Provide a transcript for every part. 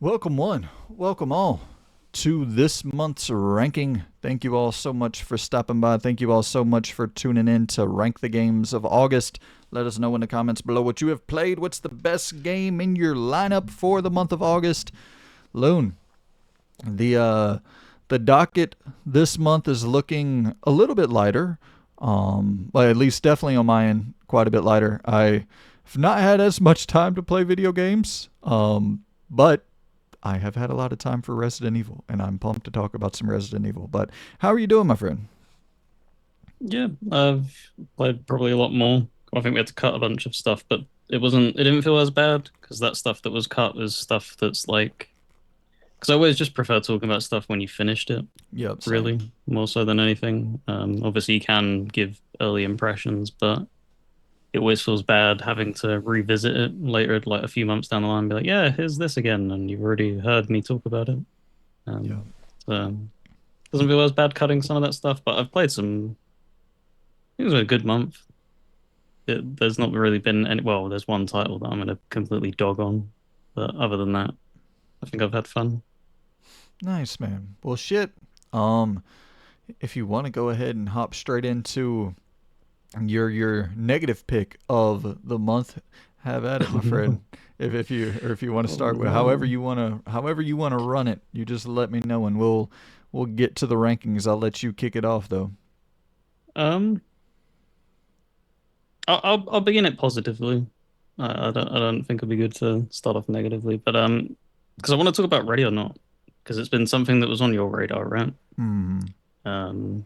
Welcome one, welcome all to this month's ranking. Thank you all so much for stopping by. Thank you all so much for tuning in to rank the games of August. Let us know in the comments below what you have played. What's the best game in your lineup for the month of August? Loon, the docket this month is looking a little bit lighter. Well, at least definitely on my end, quite a bit lighter. I've not had as much time to play video games. But I have had a lot of time for Resident Evil, and I'm pumped to talk about some Resident Evil. But how are you doing, my friend? Yeah, I've played probably a lot more. I think we had to cut a bunch of stuff, but it didn't feel as bad because that stuff that was cut was stuff that's like, because I always just prefer talking about stuff when you finished it, Yep, same. really, more so than anything. Obviously you can give early impressions, but it always feels bad having to revisit it later, like a few months down the line, and be like, yeah, here's this again, and you've already heard me talk about it. Yep. So doesn't feel as bad cutting some of that stuff, but I've played some. It was a good month. There's not really been any. Well, there's one title that I'm going to completely dog on, but other than that, I think I've had fun. Nice, man. Well, shit. Um, if you want to go ahead and hop straight into your negative pick of the month, have at it, Oh my friend. no! If you want to Oh start with no! however you wanna run it, you just let me know and we'll get to the rankings. I'll let you kick it off though. Um, I'll begin it positively. I don't think it'd be good to start off negatively, but because I want to talk about Ready or Not, because it's been something that was on your radar, right? Hmm. Um,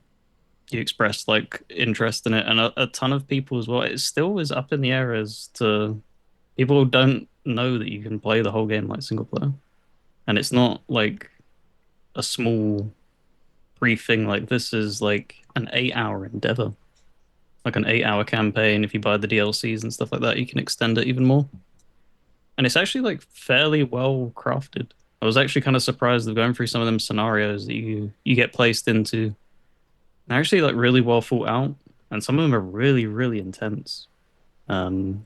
you expressed like interest in it, and a ton of people as well. It still is up in the air as to people don't know that you can play the whole game like single player. And it's not like a small brief thing. Like this is like an 8 hour endeavor, like an 8 hour campaign. If you buy the DLCs and stuff like that, you can extend it even more. And it's actually like fairly well crafted. I was actually kind of surprised of going through some of them scenarios that you get placed into. They're actually like really well thought out, and some of them are really really intense. Um,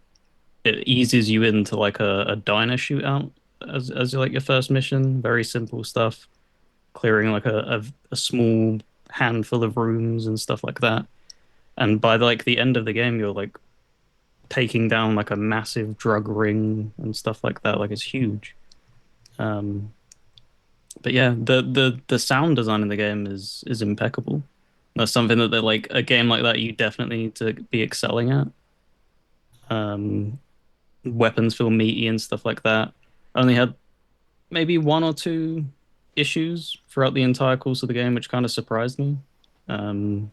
it eases you into like a diner shootout as like your first mission. Very simple stuff, clearing like a small handful of rooms and stuff like that. And by like the end of the game, you're like taking down like a massive drug ring and stuff like that. Like it's huge. Um, but yeah, the sound design in the game is impeccable. That's something that they're like a game like that you definitely need to be excelling at. Um, Weapons feel meaty and stuff like that. I only had maybe one or two issues throughout the entire course of the game, which kind of surprised me. Um,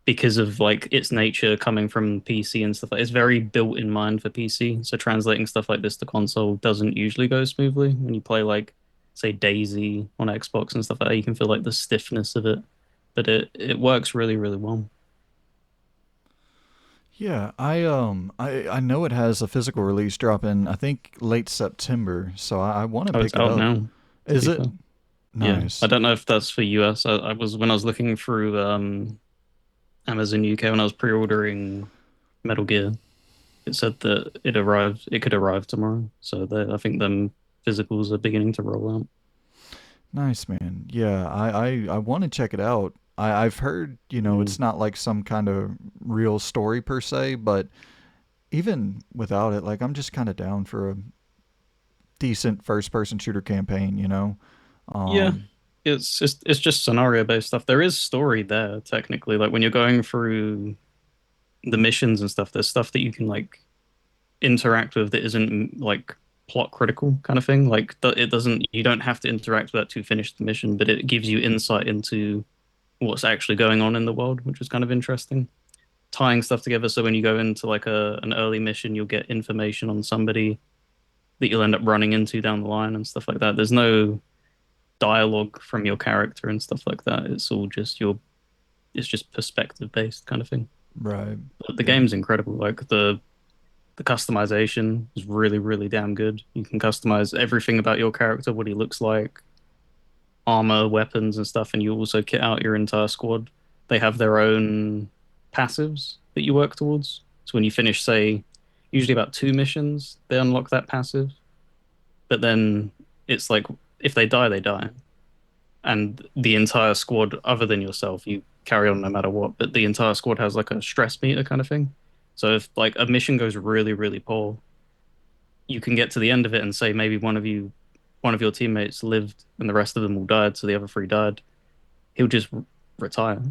because of like its nature coming from PC and stuff like it's very built in mind for PC. So translating stuff like this to console doesn't usually go smoothly. When you play like say Daisy on Xbox and stuff like that, you can feel like the stiffness of it. But it works really, really well. Yeah, I know it has a physical release dropping I think late September, so I want to Oh, it's pick it out up. now, to Is be it? fair. Yeah. I Nice. don't know if that's for US. I was when I was looking through Amazon UK when I was pre-ordering Metal Gear, it said that it could arrive tomorrow. So I think them physicals are beginning to roll out. Nice, man. Yeah, I want to check it out. I've heard, Mm. it's not like some kind of real story per se, but even without it, like I'm just kind of down for a decent first person shooter campaign. Yeah, Um it's just scenario based stuff. There is story there technically. Like when you're going through the missions and stuff, there's stuff that you can like interact with that isn't like plot critical kind of thing. Like it doesn't you don't have to interact with that to finish the mission, but it gives you insight into what's actually going on in the world, which is kind of interesting. Tying stuff together so when you go into like an early mission, you'll get information on somebody that you'll end up running into down the line and stuff like that. There's no dialogue from your character and stuff like that. It's all just it's just perspective based kind of thing. right. But the Yeah. game's incredible. Like the customization is really, really damn good. You can customize everything about your character, what he looks like, armor, weapons, and stuff, and you also kit out your entire squad. They have their own passives that you work towards. So when you finish, say, usually about two missions, they unlock that passive. but then it's like if they die, they die, and the entire squad, other than yourself, you carry on no matter what. But the entire squad has like a stress meter kind of thing. So if like a mission goes really, really poor, you can get to the end of it and say maybe one of your teammates lived and the rest of them all died, so the other three died. He'll just retire.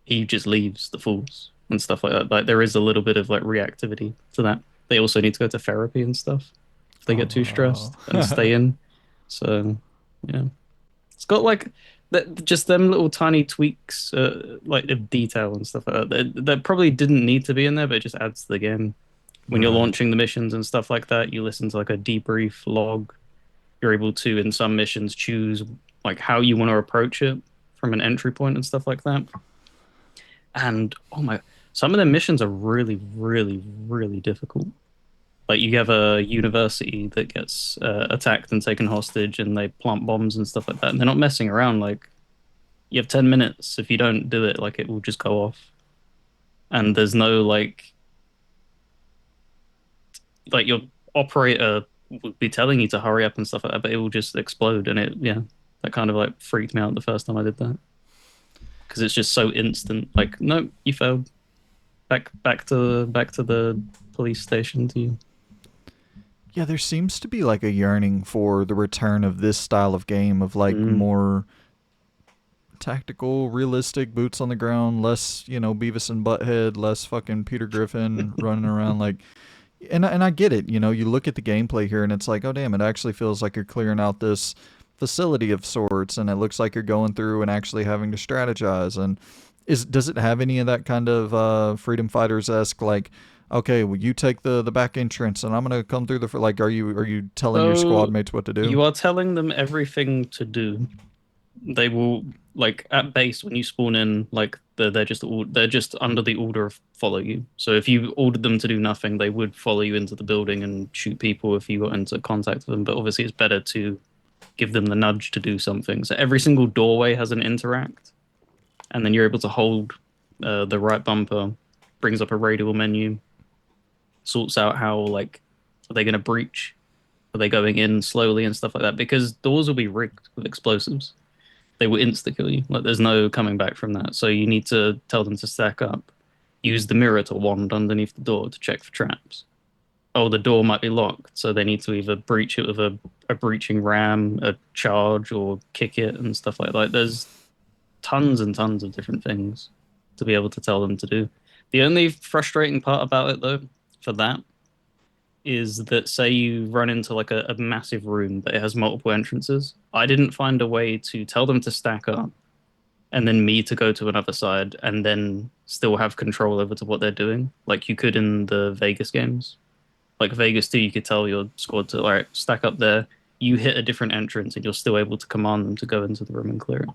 He just leaves the force and stuff like that. Like there is a little bit of like reactivity to that. They also need to go to therapy and stuff if they get too Oh, stressed and stay in. So yeah, it's got like that just them little tiny tweaks, like of detail and stuff like that, that probably didn't need to be in there, but it just adds to the game. When you're right. launching the missions and stuff like that, you listen to like a debrief log. You're able to, in some missions, choose like how you want to approach it from an entry point and stuff like that. And oh my, some of the missions are really, really, really difficult. Like you have a university that gets attacked and taken hostage, and they plant bombs and stuff like that. And they're not messing around. Like you have 10 minutes. If you don't do it, like it will just go off. And there's no like your operator would be telling you to hurry up and stuff like that, but it will just explode. And it, yeah, that kind of like freaked me out the first time I did that because it's just so instant. Like, no, you failed. Back to the police station to you. Yeah, there seems to be like a yearning for the return of this style of game of like Mm. more tactical, realistic, boots on the ground, less, Beavis and Butthead, less fucking Peter Griffin running around like and I get it, you look at the gameplay here and it's like, oh damn, it actually feels like you're clearing out this facility of sorts and it looks like you're going through and actually having to strategize and does it have any of that kind of freedom fighters esque like okay, well you take the back entrance and I'm gonna come through the like are you telling your squad So mates what to do? you are telling them everything to do. They will like at base when you spawn in, like they're just under the order of follow you. So if you ordered them to do nothing, they would follow you into the building and shoot people if you got into contact with them. But obviously, it's better to give them the nudge to do something. So every single doorway has an interact, and then you're able to hold the right bumper, brings up a radial menu, sorts out how like are they going to breach, are they going in slowly and stuff like that. Because doors will be rigged with explosives, they will insta kill you. Like there's no coming back from that. So you need to tell them to stack up. Use the mirror to wand underneath the door to check for traps. Oh, the door might be locked, so they need to either breach it with a breaching ram, a charge, or kick it and stuff like that. There's tons and tons of different things to be able to tell them to do. The only frustrating part about it though, for that, is that say you run into like a massive room that it has multiple entrances. I didn't find a way to tell them to stack up and then me to go to another side and then still have control over to what they're doing, like you could in the Vegas games. Like Vegas 2, you could tell your squad to all right, stack up there. You hit a different entrance and you're still able to command them to go into the room and clear it.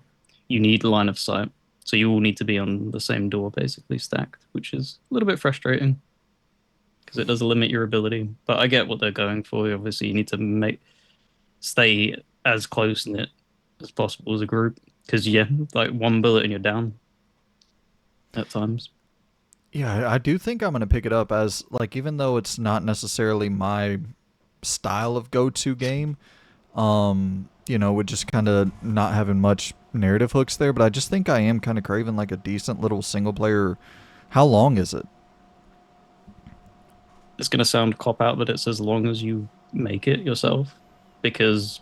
You need line of sight. So you all need to be on the same door basically stacked, which is a little bit frustrating because it does limit your ability. But I get what they're going for. Obviously, you need to make stay as close knit as possible as a group. Because yeah, like one bullet and you're down at times. Yeah, I do think I'm gonna pick it up as like even though it's not necessarily my style of go-to game, with just kind of not having much narrative hooks there, but I just think I am kind of craving like a decent little single player. How long is it? It's gonna sound cop out, but it's as long as you make it yourself. Because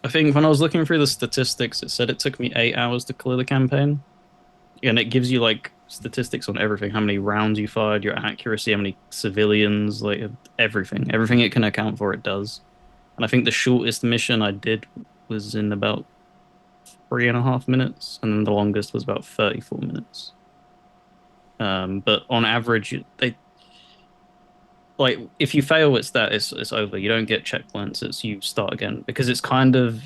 I think when I was looking through the statistics, it said it took me 8 hours to clear the campaign, and it gives you like statistics on everything: how many rounds you fired, your accuracy, how many civilians, like everything it can account for, it does. And I think the shortest mission I did was in about 3.5 minutes, and then the longest was about 34 minutes. But on average, they like if you fail, it's over. You don't get checkpoints. It's you start again because it's kind of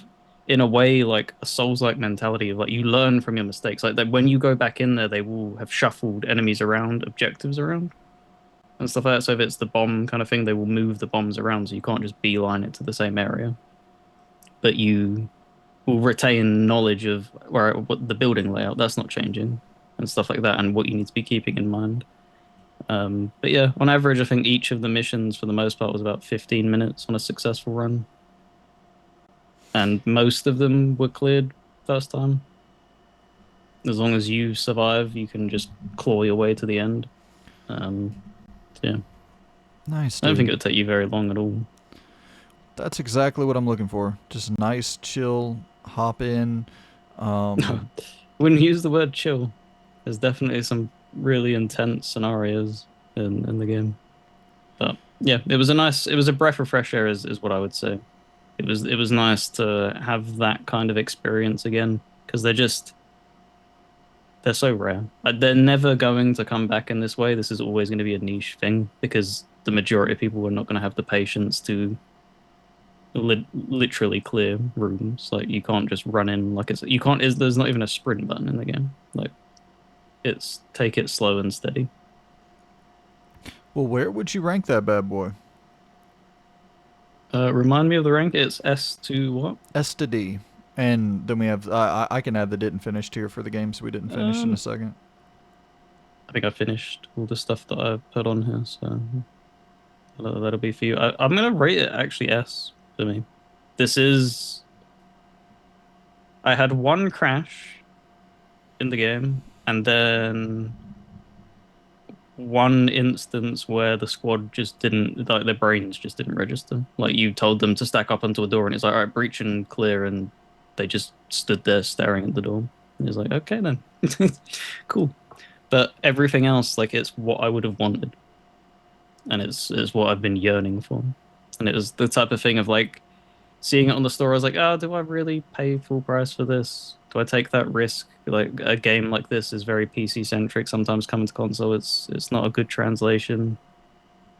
in a way like a Souls-like mentality of like you learn from your mistakes. Like that when you go back in there, they will have shuffled enemies around, objectives around, and stuff like that. So if it's the bomb kind of thing, they will move the bombs around, so you can't just beeline it to the same area. But you will retain knowledge of where what the building layout that's not changing and stuff like that, and what you need to be keeping in mind. But yeah, on average, I think each of the missions for the most part was about 15 minutes on a successful run, and most of them were cleared first time. As long as you survive, you can just claw your way to the end. Um, so yeah, Nice, I don't think dude. it would take you very long at all. That's exactly what I'm looking for. Just nice, chill, hop in. Um, Wouldn't use the word chill. There's definitely some really intense scenarios in the game. But yeah, it was a breath of fresh air is what I would say. It was nice to have that kind of experience again because they're so rare. They're never going to come back in this way. This is always going to be a niche thing because the majority of people are not going to have the patience to literally clear rooms. Like you can't just run in like it's you can't is there's not even a sprint button in the game. Like it's take it slow and steady. well, where would you rank that bad boy? Remind me of the rank. It's S to what? S to D. And then we have, I can add the didn't finish tier for the games we didn't finish in a Um, second. I think I finished all the stuff that I put on here, so that'll be for you. I'm gonna rate it actually S for me. This is I had one crash in the game, and then one instance where the squad just didn't like their brains just didn't register. Like you told them to stack up onto a door, and it's like, all right, breach and clear, and they just stood there staring at the door. And it's like, okay then, cool. But everything else, like it's what I would have wanted, and it's what I've been yearning for. And it was the type of thing of like seeing it on the store. I was like, oh, do I really pay full price for this? Do I take that risk? Like a game like this is very PC centric. Sometimes coming to console, it's not a good translation.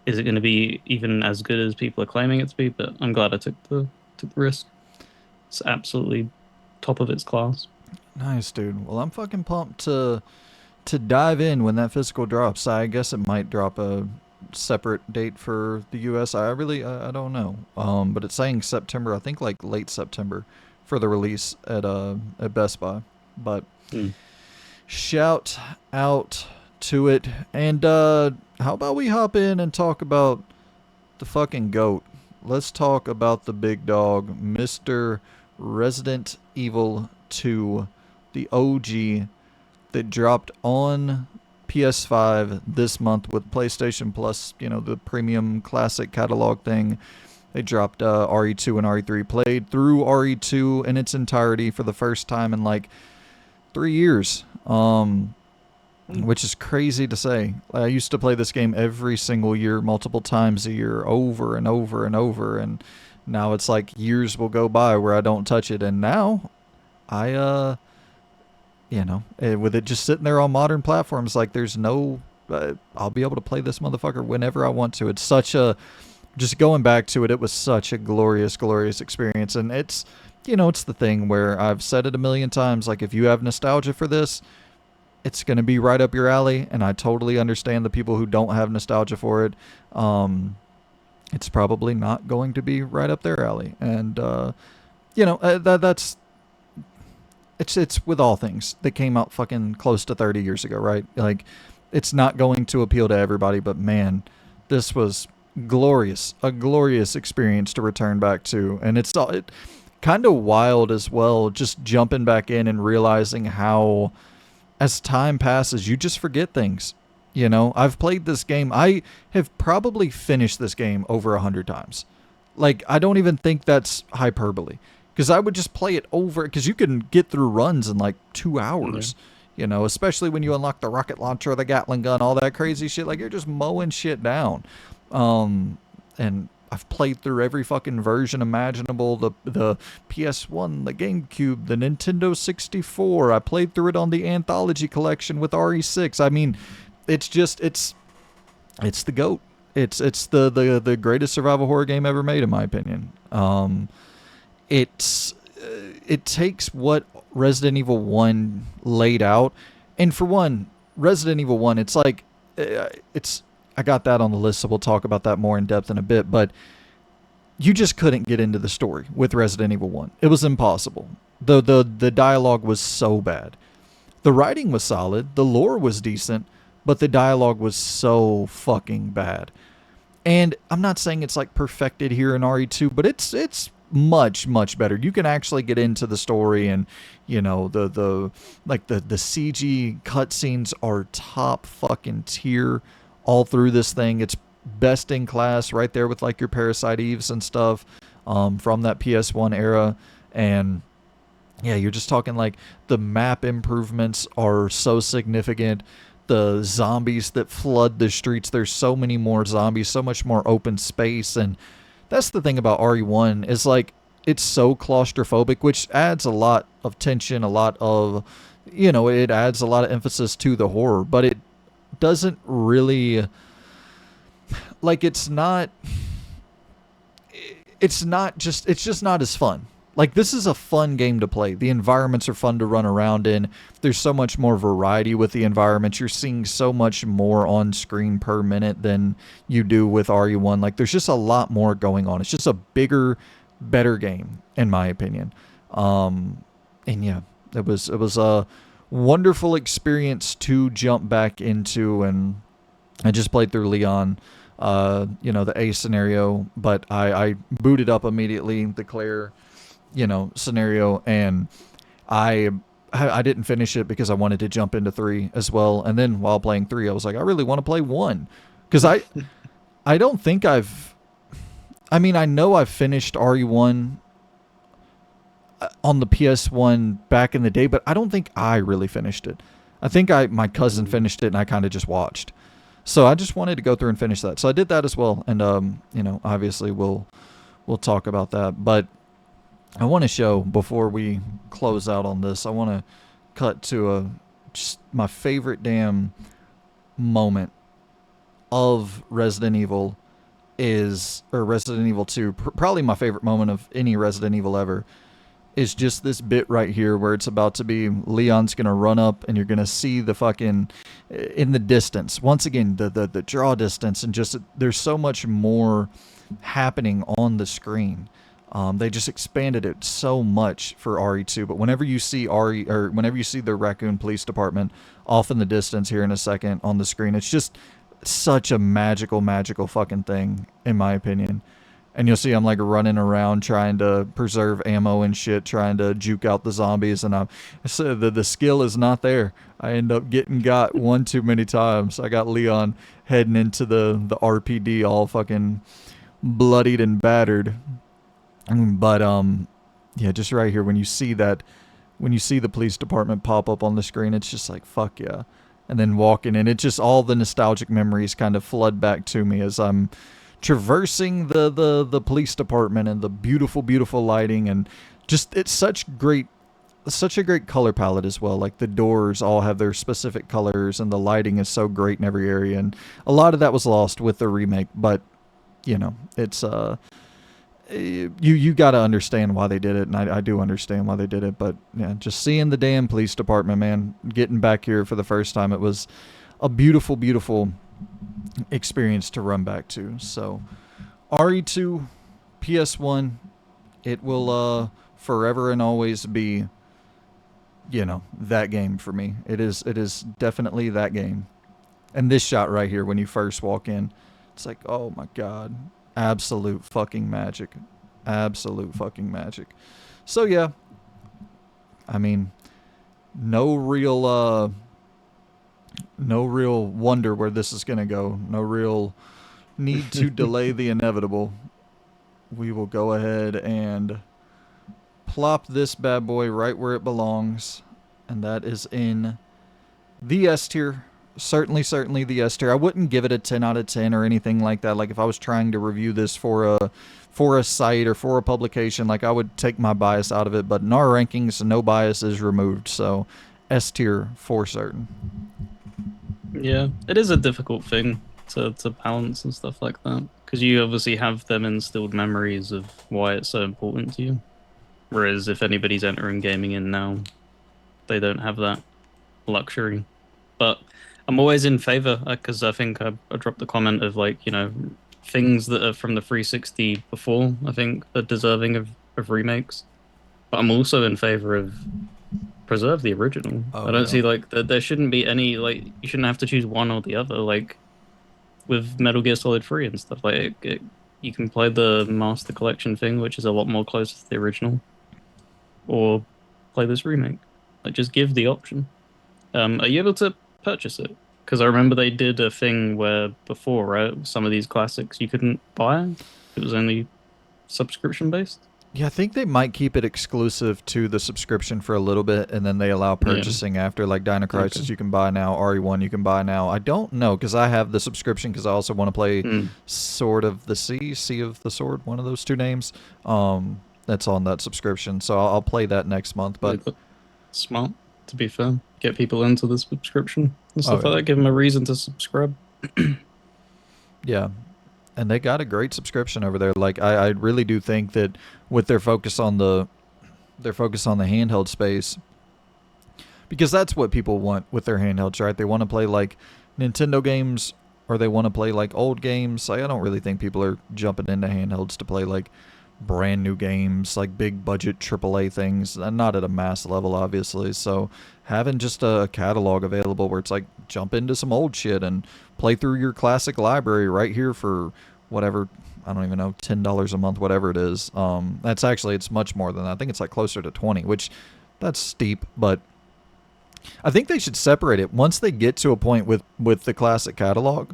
Is it going to be even as good as people are claiming it to be? But I'm glad I took the risk. It's absolutely top of its class. Nice, dude. Well, I'm fucking pumped to dive in when that physical drops. I guess it might drop a separate date for the US. I really I don't know. But it's saying September, I think like late September for the release at Best Buy. But Hmm. shout out to it. And how about we hop in and talk about the fucking goat? Let's talk about the big dog, Mr. Resident Evil 2, the OG that dropped on PS5 this month with PlayStation Plus, the premium classic catalog thing. They dropped RE2 and RE3. Played through RE2 in its entirety for the first time in like 3 years, which is crazy to say. I used to play this game every single year, multiple times a year, over and over and over, and now it's like years will go by where I don't touch it, and now I with it just sitting there on modern platforms, like there's no, I'll be able to play this motherfucker whenever I want to. It's such a, just going back to it, it was such a glorious, glorious experience. And it's the thing where I've said it a million times, like if you have nostalgia for this, it's going to be right up your alley. And I totally understand the people who don't have nostalgia for it. It's probably not going to be right up their alley. And, that's it's with all things that came out fucking close to 30 years ago, right? Like, it's not going to appeal to everybody, but man, this was glorious, a glorious experience to return back to. And it's kind of wild as well, just jumping back in and realizing how, as time passes, you just forget things. I've played this game. I have probably finished this game over 100 times. Like, I don't even think that's hyperbole, because I would just play it over, because you can get through runs in like 2 hours. Especially when you unlock the rocket launcher, the Gatling gun, all that crazy shit. Like, you're just mowing shit down. And I've played through every fucking version imaginable. The PS1, the GameCube, the Nintendo 64. I played through it on the Anthology Collection with RE6. I mean, it's the GOAT. It's the greatest survival horror game ever made, in my opinion. It takes what Resident Evil 1 laid out, and for one, Resident Evil 1, it's like it's I got that on the list, so we'll talk about that more in depth in a bit, but you just couldn't get into the story with Resident Evil 1. It was impossible. The dialogue was so bad. The writing was solid, the lore was decent, but the dialogue was so fucking bad. And I'm not saying it's like perfected here in RE2, but it's much much better. You can actually get into the story, and you know the like the CG cutscenes are top fucking tier all through this thing. It's best in class right there with like your Parasite Eves and stuff from that PS1 era. And yeah, you're just talking like the map improvements are so significant. The zombies that flood the streets, there's so many more zombies, so much more open space. And that's the thing about RE1 is like it's so claustrophobic, which adds a lot of tension, a lot of, you know, it adds a lot of emphasis to the horror, but it doesn't really, like, it's just not as fun. Like, this is a fun game to play. The environments are fun to run around in. There's so much more variety with the environments. You're seeing so much more on screen per minute than you do with RE1. Like, there's just a lot more going on. It's just a bigger, better game, in my opinion. And yeah, it was a wonderful experience to jump back into. And I just played through Leon, you know, the A scenario, but I booted up immediately the Claire, you know, scenario, and I I didn't finish it because I wanted to jump into 3 as well. And then while playing 3, I was like, I really want to play 1 because I don't think I mean, I know I've finished RE1 on the PS1 back in the day, but I don't think I really finished it. I think my cousin finished it and I kind of just watched. So I just wanted to go through and finish that. So I did that as well, and you know, obviously we'll talk about that. But I want to show before we close out on this. I want to cut to just my favorite damn moment of Resident Evil or Resident Evil 2. Probably my favorite moment of any Resident Evil ever is just this bit right here where it's about to be Leon's gonna run up and you're gonna see the fucking in the distance once again the draw distance, and just there's so much more happening on the screen. They just expanded it so much for RE2, but whenever you see whenever you see the Raccoon Police Department off in the distance here in a second on the screen, it's just such a magical fucking thing in my opinion. And you'll see I'm like running around trying to preserve ammo and shit, trying to juke out the zombies, and so the skill is not there. I end up getting got one too many times. I got Leon heading into the RPD all fucking bloodied and battered. But yeah, just right here when you see the police department pop up on the screen, it's just like fuck yeah. And then walking in, it just all the nostalgic memories kind of flood back to me as I'm traversing the police department, and the beautiful lighting, and just it's such a great color palette as well. Like the doors all have their specific colors, and the lighting is so great in every area, and a lot of that was lost with the remake, but you know, it's you got to understand why they did it, and I do understand why they did it. But yeah, just seeing the damn police department, man, getting back here for the first time, it was a beautiful experience to run back to. So RE2, PS1, it will forever and always be, you know, that game for me. It is definitely that game. And this shot right here when you first walk in, it's like, oh my god, absolute fucking magic. Absolute fucking magic. So yeah, I mean, no real wonder where this is going to go. No real need to delay the inevitable. We will go ahead and plop this bad boy right where it belongs, and that is in the S tier. Certainly the S tier. I wouldn't give it a 10 out of 10 or anything like that. Like if I was trying to review this for a site or for a publication, like I would take my bias out of it, but in our rankings, no bias is removed. So S tier for certain. Yeah, it is a difficult thing to balance and stuff like that because you obviously have them instilled memories of why it's so important to you. Whereas if anybody's entering gaming in now, they don't have that luxury. But I'm always in favor because I think I dropped the comment of like, you know, things that are from the 360 before, I think are deserving of remakes. But I'm also in favor of preserve the original. I Oh don't yeah. see like there shouldn't be any like you shouldn't have to choose one or the other. Like with Metal Gear Solid 3 and stuff, like you can play the Master Collection thing, which is a lot more closer to the original, or play this remake. Like just give the option. Are you able to purchase it? Because I remember they did a thing where before, right, some of these classics you couldn't buy. It was only subscription based. Yeah, I think they might keep it exclusive to the subscription for a little bit, and then they allow Yeah. purchasing after. Like Dino Okay. Crisis, you can buy now. RE1, you can buy now. I don't know because I have the subscription because I also want to play Hmm. Sword of the Sea, Sea of the Sword, one of those two names. That's on that subscription, so I'll play that next month. But Like smart, to be fair. Get people into the subscription and oh stuff like yeah, that. Give them a reason to subscribe. yeah, and they got a great subscription over there. Like I really do think that with their focus on the handheld space, because that's what people want with their handhelds, right? They want to play like Nintendo games or they want to play like old games. Like, I don't really think people are jumping into handhelds to play like brand new games, like big budget AAA things, and not at a mass level, obviously. So having just a catalog available where it's like jump into some old shit and play through your classic library right here for whatever, I don't even know, $10 a month, whatever it is. That's actually, it's much more than that. I think it's like closer to 20, which that's steep, but I think they should separate it once they get to a point with the classic catalog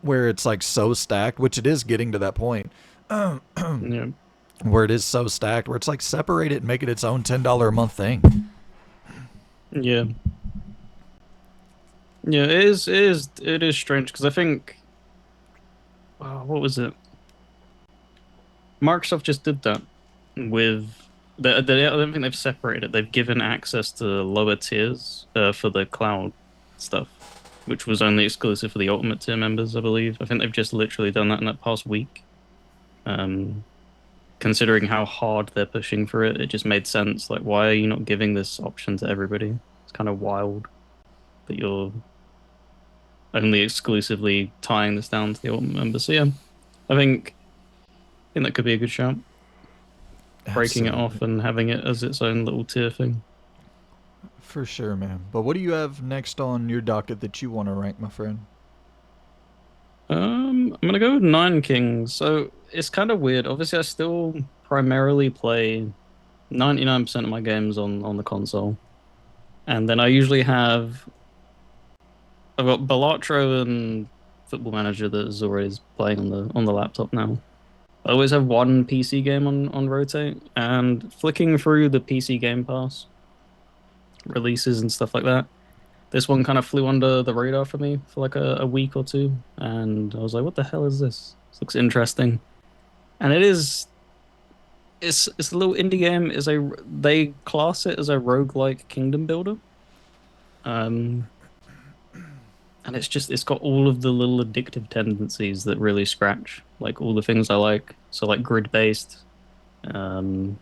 where it's like so stacked, which it is getting to that point Yeah. where it is so stacked, where it's like separate it and make it its own $10 a month thing. Yeah. Yeah, it is strange because I think what was it? Microsoft just did that with I don't think they've separated it. They've given access to lower tiers for the cloud stuff, which was only exclusive for the Ultimate tier members, I believe. I think they've just literally done that in that past week. Um, Considering how hard they're pushing for it, it just made sense. Like, why are you not giving this option to everybody? It's kind of wild that you're only exclusively tying this down to the Ultimate members. So yeah, I think that could be a good shout. Breaking it Absolutely. off and having it as its own little tier thing. For sure, man. But what do you have next on your docket that you want to rank, my friend? I'm gonna go with Nine Kings. So it's kind of weird. Obviously, I still primarily play 99% of my games on the console, and then I usually have I've got Balatro and Football Manager that is always playing on the laptop now. I always have one PC game on rotate, and flicking through the PC Game Pass releases and stuff like that. This one kind of flew under the radar for me for like a week or two, and I was like, "What the hell is this? This looks interesting." And it's a little indie game. Is a They class it as a roguelike kingdom builder. Um, and it's got all of the little addictive tendencies that really scratch like all the things I like. So like grid based, um,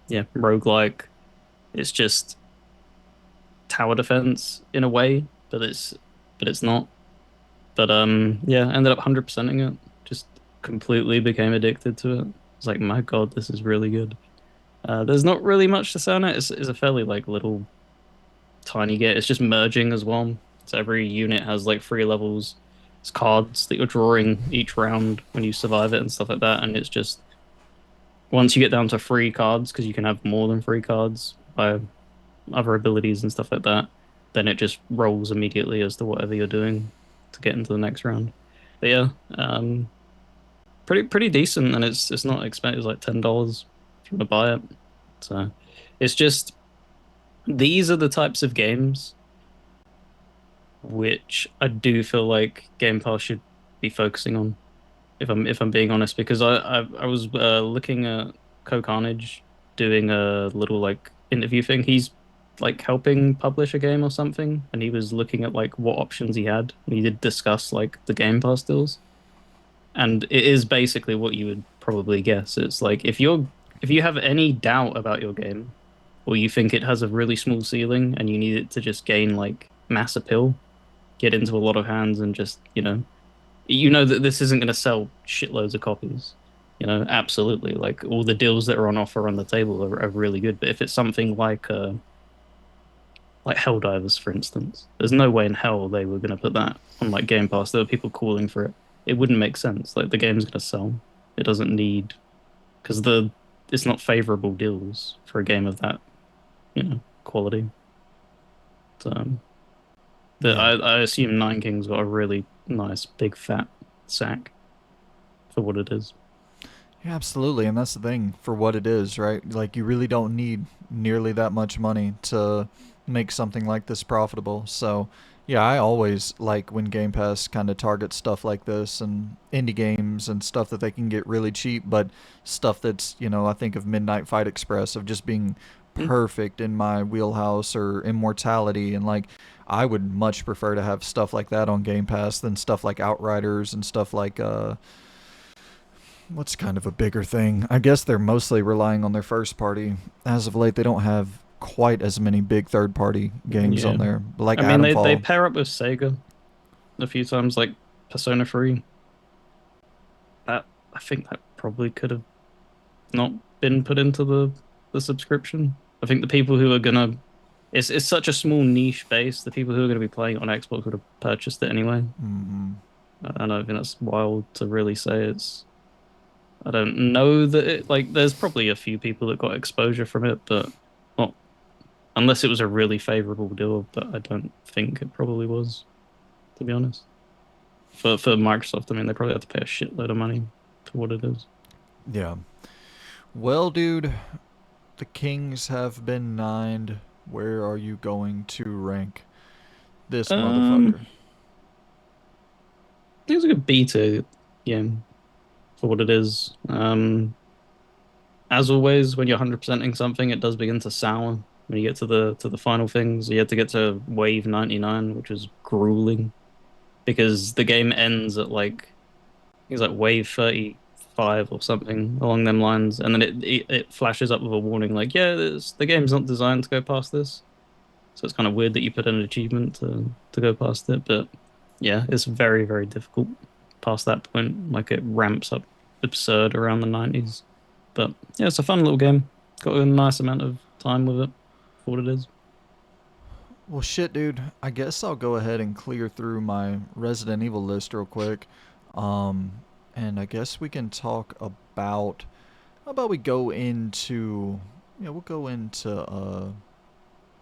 yeah, roguelike. It's just tower defense in a way, but it's not. But yeah, ended up 100%ing it. Just completely became addicted to it. It's like, my God, this is really good. There's not really much to say on it. It's a fairly like little tiny game. It's just merging as well. So every unit has like three levels. It's cards that you're drawing each round when you survive it and stuff like that. And it's just once you get down to three cards, because you can have more than three cards by other abilities and stuff like that, then it just rolls immediately as to whatever you're doing to get into the next round. But yeah, pretty decent, and it's not expensive. It's like $10 if you want to buy it. So it's just these are the types of games which I do feel like Game Pass should be focusing on. If I'm being honest, because I was looking at Co Carnage doing a little like interview thing. He's like helping publish a game or something, and he was looking at like what options he had. And he did discuss like the Game Pass deals, and it is basically what you would probably guess. It's like if you have any doubt about your game, or you think it has a really small ceiling and you need it to just gain like mass appeal, get into a lot of hands, and just you know that this isn't going to sell shitloads of copies. Absolutely. Like all the deals that are on offer on the table are really good. But if it's something like like Helldivers, for instance. There's no way in hell they were going to put that on like Game Pass. There were people calling for it. It wouldn't make sense. Like the game's going to sell. It doesn't need because the it's not favorable deals for a game of that quality. So, but Yeah. I assume Nine Kings got a really nice big fat sack for what it is. Yeah, absolutely. And that's the thing for what it is, right? Like, you really don't need nearly that much money to make something like this profitable. So, yeah, I always like when Game Pass kind of targets stuff like this and indie games and stuff that they can get really cheap, but stuff that's, I think of Midnight Fight Express, of just being Mm, perfect in my wheelhouse, or Immortality. And, like, I would much prefer to have stuff like that on Game Pass than stuff like Outriders and stuff like, what's kind of a bigger thing? I guess they're mostly relying on their first party. As of late, they don't have quite as many big third party games on yeah. there, like I mean, they Atomfall. pair up with Sega a few times, like Persona 3. That I think that probably could have not been put into the subscription. I think the people who are gonna it's such a small niche base. The people who are gonna be playing it on Xbox would have purchased it anyway. Hmm. I don't think that's wild to really say. It's I don't know that like there's probably a few people that got exposure from it, but not unless it was a really favorable deal. But I don't think it probably was, to be honest. For Microsoft, I mean, they probably have to pay a shitload of money for what it is. Yeah. Well, dude, the Kings have been nined. Where are you going to rank this Um, motherfucker? I think it's a good beta game for what it is. As always, when you're 100%ing something, it does begin to sour when you get to the final things. You had to get to wave 99, which was grueling because the game ends at like I think it's like wave 35 or something along them lines, and then it flashes up with a warning like, yeah, the game's not designed to go past this. So it's kind of weird that you put in an achievement to go past it, but yeah, it's very, very difficult past that point. Like it ramps up absurd around the 90s. But yeah, it's a fun little game. Got a nice amount of time with it for what it is. Well, shit, dude. I guess I'll go ahead and clear through my Resident Evil list real quick. Um, and I guess we can talk about. How about we go into. Yeah, we'll go into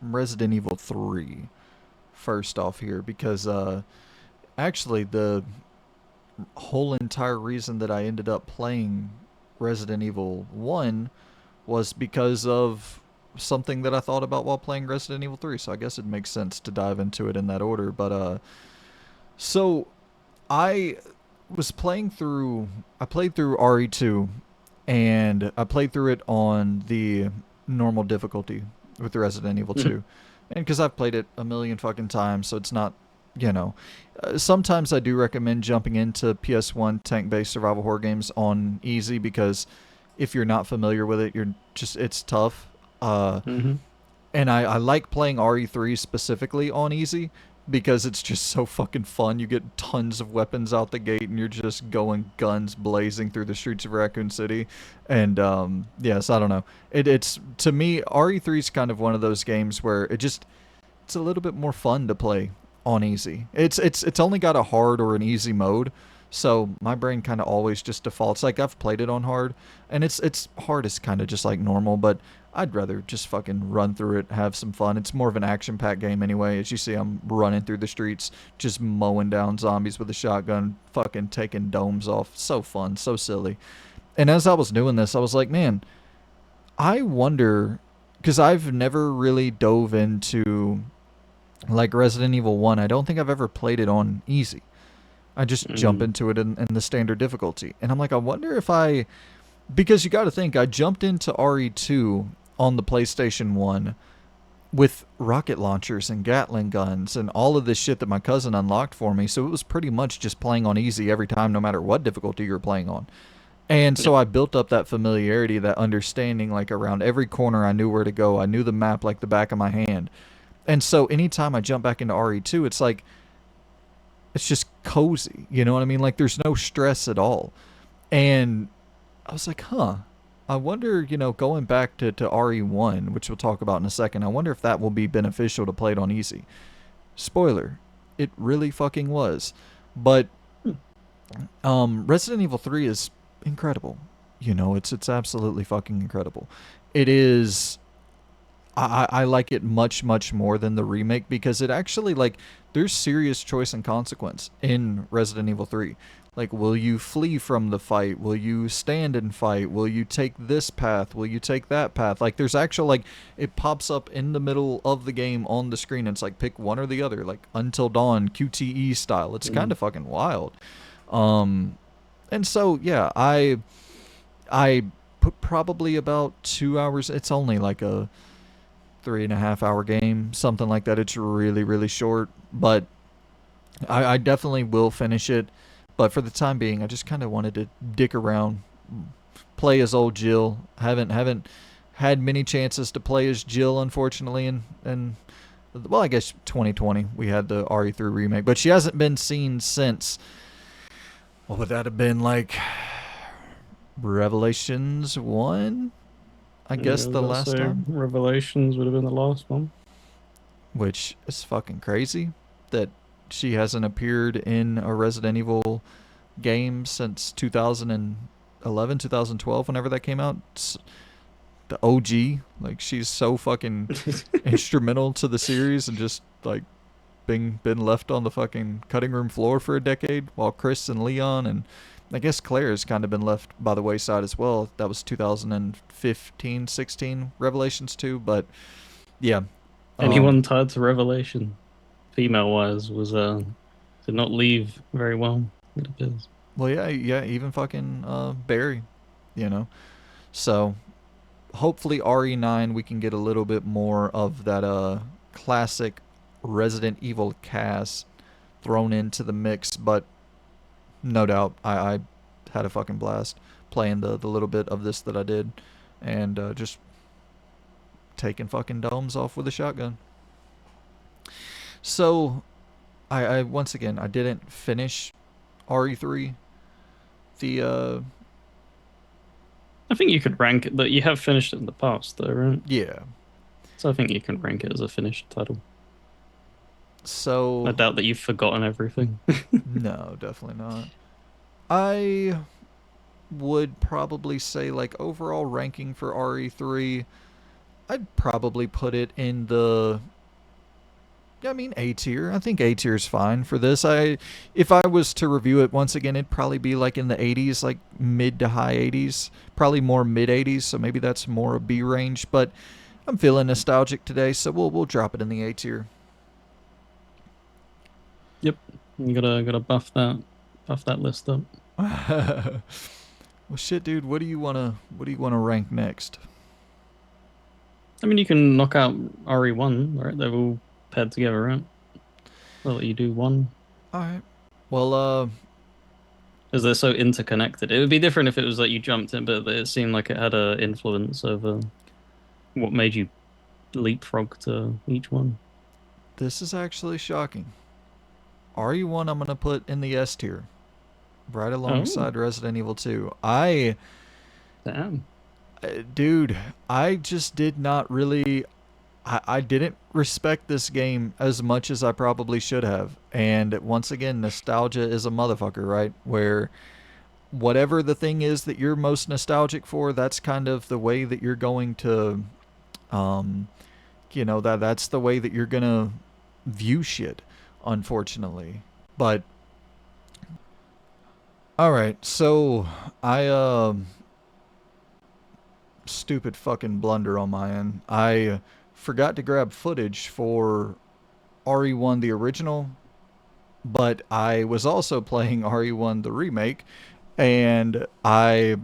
Resident Evil 3 first off here, because actually the whole entire reason that I ended up playing Resident Evil 1 was because of something that I thought about while playing Resident Evil 3. So I guess it makes sense to dive into it in that order. But so I was playing through I played through RE2, and I played through it on the normal difficulty with the Resident Evil Mhm. 2. And because I've played it a million fucking times, so it's not, you know. Sometimes I do recommend jumping into PS1 tank based survival horror games on easy, because if you're not familiar with it, it's tough. Uh, Mhm. and I like playing RE3 specifically on easy, because it's just so fucking fun. You get tons of weapons out the gate, and you're just going guns blazing through the streets of Raccoon City. And yes, I don't know. It's to me, RE3 is kind of one of those games where it's a little bit more fun to play on easy. It's only got a hard or an easy mode, so my brain kind of always just defaults. Like, I've played it on hard, and it's hard is kind of just like normal, but I'd rather just fucking run through it, have some fun. It's more of an action-packed game anyway. As you see, I'm running through the streets, just mowing down zombies with a shotgun, fucking taking domes off. So fun, so silly. And as I was doing this, I was like, man, I wonder, because I've never really dove into like Resident Evil 1. I don't think I've ever played it on easy. I just jump Mm. into it in the standard difficulty. And I'm like, I wonder if I. Because you got to think, I jumped into RE2 on the PlayStation 1 with rocket launchers and Gatling guns and all of this shit that my cousin unlocked for me. So it was pretty much just playing on easy every time, no matter what difficulty you're playing on. And Yeah. so I built up that familiarity, that understanding, like around every corner I knew where to go. I knew the map like the back of my hand. And so anytime I jump back into RE2, it's like, it's just cozy. You know what I mean? Like, there's no stress at all. And I was like, huh. I wonder, going back to RE1, which we'll talk about in a second, I wonder if that will be beneficial to play it on easy. Spoiler, it really fucking was. But Hmm. Resident Evil 3 is incredible. It's absolutely fucking incredible. It is. I like it much more than the remake because it actually like there's serious choice and consequence in Resident Evil 3. Like, will you flee from the fight? Will you stand and fight? Will you take this path? Will you take that path? Like, there's actual like it pops up in the middle of the game on the screen. And it's like pick one or the other, like Until Dawn QTE style. It's kind Mm. of fucking wild. Um, and so yeah, I put probably about 2 hours. It's only like a 3.5 hour game, something like that. It's really short, but I definitely will finish it. But for the time being, I just kind of wanted to dick around, play as old Jill. Haven't had many chances to play as Jill, unfortunately, and well, I guess 2020 we had the RE3 remake, but she hasn't been seen since. What would that have been like? Revelations 1, I Yeah, guess I was the about to last say time, Revelations would have been the last one. which is fucking crazy that she hasn't appeared in a Resident Evil game since 2011, 2012, whenever that came out. It's the OG, like she's so fucking instrumental to the series and just like been left on the fucking cutting room floor for a decade while Chris and Leon and I guess Claire has kind of been left by the wayside as well. That was 2015, 16 Revelations 2, but yeah. Anyone Um tied to Revelation, female wise, was did not leave very well. It appears. well yeah, even fucking Barry, you know. So hopefully RE9 we can get a little bit more of that classic Resident Evil cast thrown into the mix, but no doubt I had a fucking blast playing the little bit of this that I did and just taking fucking domes off with a shotgun. So I once again I didn't finish RE3. The I think you could rank it, but you have finished it in the past, though, right? yeah. So I think you can rank it as a finished title. I So doubt that you've forgotten everything. no, definitely not. I would probably say like overall ranking for RE3, I'd probably put it in the I mean A tier. I think A tier is fine for this. If I was to review it once again, it'd probably be like in the 80s, like mid to high 80s, probably more mid 80s. So maybe that's more a B range. But I'm feeling nostalgic today, so we'll drop it in the A tier. Yep, you gotta buff that list up. Well, shit, dude. What do you wanna rank next? I mean, you can knock out RE1, right? They're all paired together, right? I'll let you do one. All right. Well, Because they're so interconnected. It would be different if it was like you jumped in, but it seemed like it had a influence over what made you leapfrog to each one. this is actually shocking. RE1 I'm gonna put in the S tier, right Oh, alongside Resident Evil 2. damn. Dude, I just did not really. I didn't respect this game as much as I probably should have. And once again, nostalgia is a motherfucker, right? Where whatever the thing is that you're most nostalgic for, that's kind of the way that you're going to, um, that's the way that you're gonna view shit, unfortunately. But all right, so I stupid fucking blunder on my end. I forgot to grab footage for RE1 the original, but I was also playing RE1 the remake, and I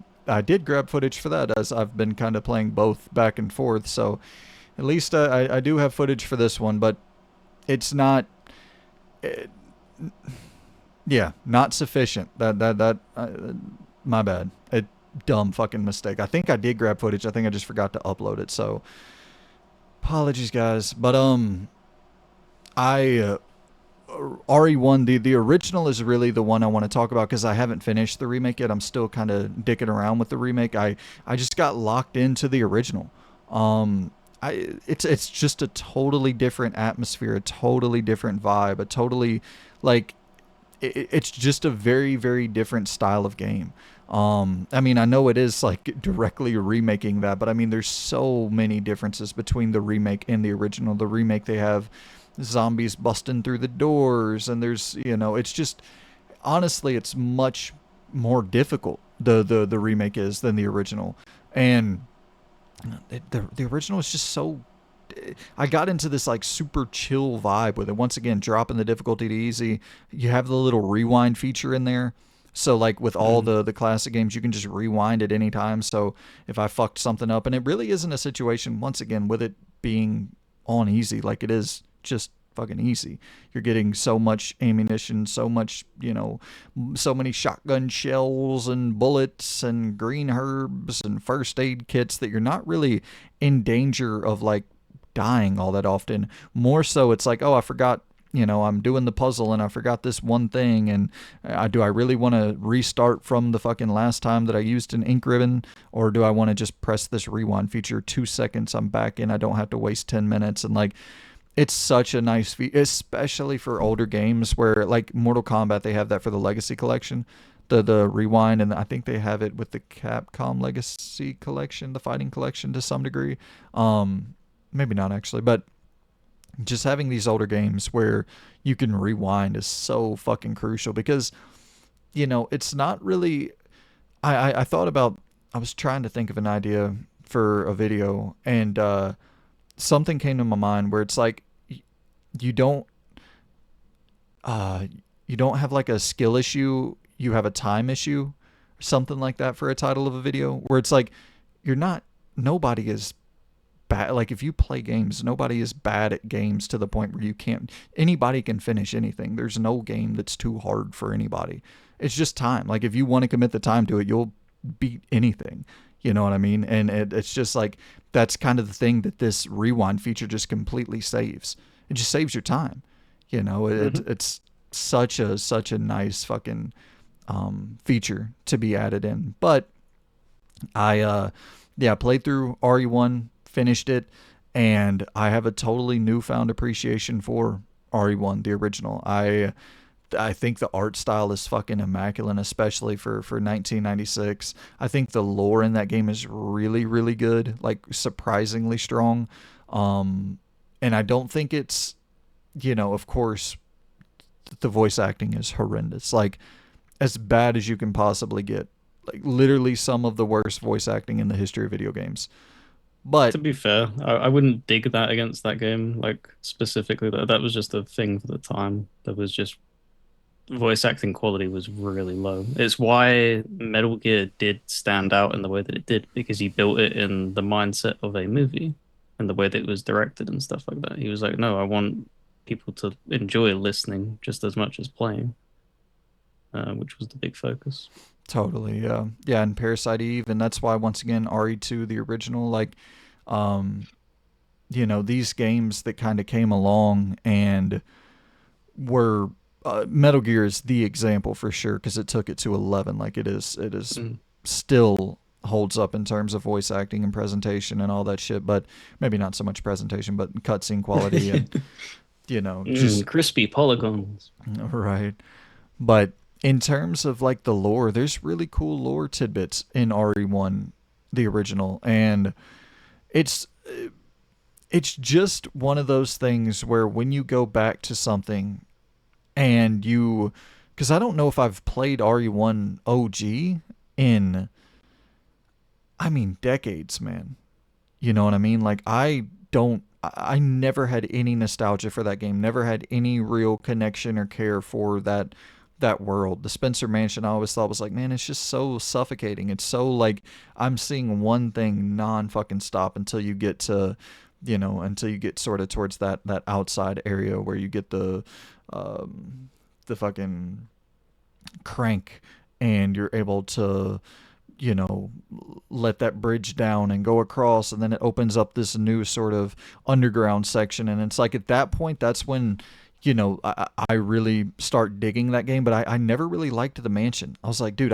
did grab footage for that as I've been kind of playing both back and forth. So at least I do have footage for this one, but it's not. It, yeah, not sufficient. My bad. Dumb fucking mistake. I think I did grab footage. I think I just forgot to upload it. So apologies, guys. But I RE1, the original is really the one I want to talk about because I haven't finished the remake yet. I'm still kind of dicking around with the remake. I just got locked into the original. Um, it's just a totally different atmosphere, a totally different vibe, a totally like it's just a very very different style of game. I mean, I know it is like directly remaking that, but I mean, there's so many differences between the remake and the original. The remake, they have zombies busting through the doors, and there's, it's just, honestly, it's much more difficult. The remake is than the original, and the original is just so. I got into this like super chill vibe with it. Once again, dropping the difficulty to easy. You have the little rewind feature in there. So like with all Mm. the classic games, you can just rewind at any time. So if I fucked something up, and it really isn't a situation, once again, with it being on easy, like it is just fucking easy. You're getting so much ammunition, so much, so many shotgun shells and bullets and green herbs and first aid kits that you're not really in danger of like dying all that often. More so, it's like, oh, I forgot. I'm doing the puzzle and I forgot this one thing, and do I really want to restart from the fucking last time that I used an ink ribbon, or do I want to just press this rewind feature? 2 seconds, I'm back in. I don't have to waste 10 minutes, and like it's such a nice feat, especially for older games where like Mortal Kombat, they have that for the Legacy Collection, the rewind, and I think they have it with the Capcom Legacy Collection, the Fighting Collection to some degree. Maybe not actually, but just having these older games where you can rewind is so fucking crucial because it's not really. I thought about. I was trying to think of an idea for a video, and something came to my mind where it's like you don't uh, you don't have like a skill issue, you have a time issue, something like that for a title of a video where it's like you're not nobody is bad. Like if you play games, nobody is bad at games to the point where you can't anybody can finish anything. There's no game that's too hard for anybody. It's just time. Like if you want to commit the time to it, you'll beat anything. You know what I mean? And it's just like that's kind of the thing that this rewind feature just completely saves. It just saves your time. Hmm. It's such a nice fucking feature to be added in. But I yeah, played through RE1, finished it, and I have a totally newfound appreciation for RE1, the original. I think the art style is fucking immaculate, especially for 1996. I think the lore in that game is really really good, like surprisingly strong. Um, and I don't think it's, of course, the voice acting is horrendous. Like as bad as you can possibly get. Like literally some of the worst voice acting in the history of video games. To But be fair, I wouldn't dig that against that game, like specifically. That was just a thing for the time. That was just voice acting quality was really low. It's why Metal Gear did stand out in the way that it did, because he built it in the mindset of a movie and the way that it was directed and stuff like that. He was like, no, I want people to enjoy listening just as much as playing, which was the big focus. totally, yeah, yeah, and Parasite Eve, and that's why once again RE2, the original, like, um, these games that kind of came along and were Metal Gear is the example for sure because it took it to 11. Like it is Mm. still holds up in terms of voice acting and presentation and all that shit. But maybe not so much presentation, but cutscene quality and just Crispy polygons. right. But in terms of like the lore, there's really cool lore tidbits in RE1, the original, and it's it's just one of those things where when you go back to something and you, because I don't know if I've played RE1 OG in, I mean, decades, man. You know what I mean? Like I never had any nostalgia for that game. Never had any real connection or care for that world. The Spencer Mansion I always thought was like, man, it's just so suffocating. It's so like I'm seeing one thing non fucking stop until you get to, until you get sort of towards that outside area where you get the fucking crank and you're able to, you know, let that bridge down and go across, and then it opens up this new sort of underground section, and it's like at that point that's when I really start digging that game, but I never really liked the mansion. I was like, dude,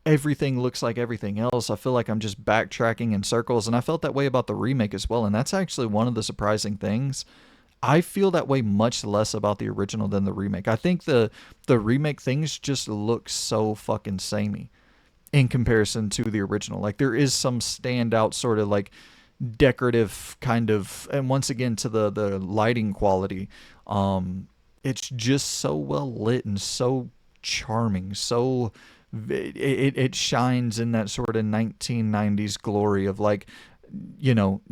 everything looks like everything else. I feel like I'm just backtracking in circles, and I felt that way about the remake as well. And that's actually one of the surprising things. I feel that way much less about the original than the remake. I think the remake things just look so fucking samey in comparison to the original. Like there is some standout sort of like decorative kind of, and once again to the lighting quality, it's just so well lit and so charming, so it shines in that sort of 1990s glory of like,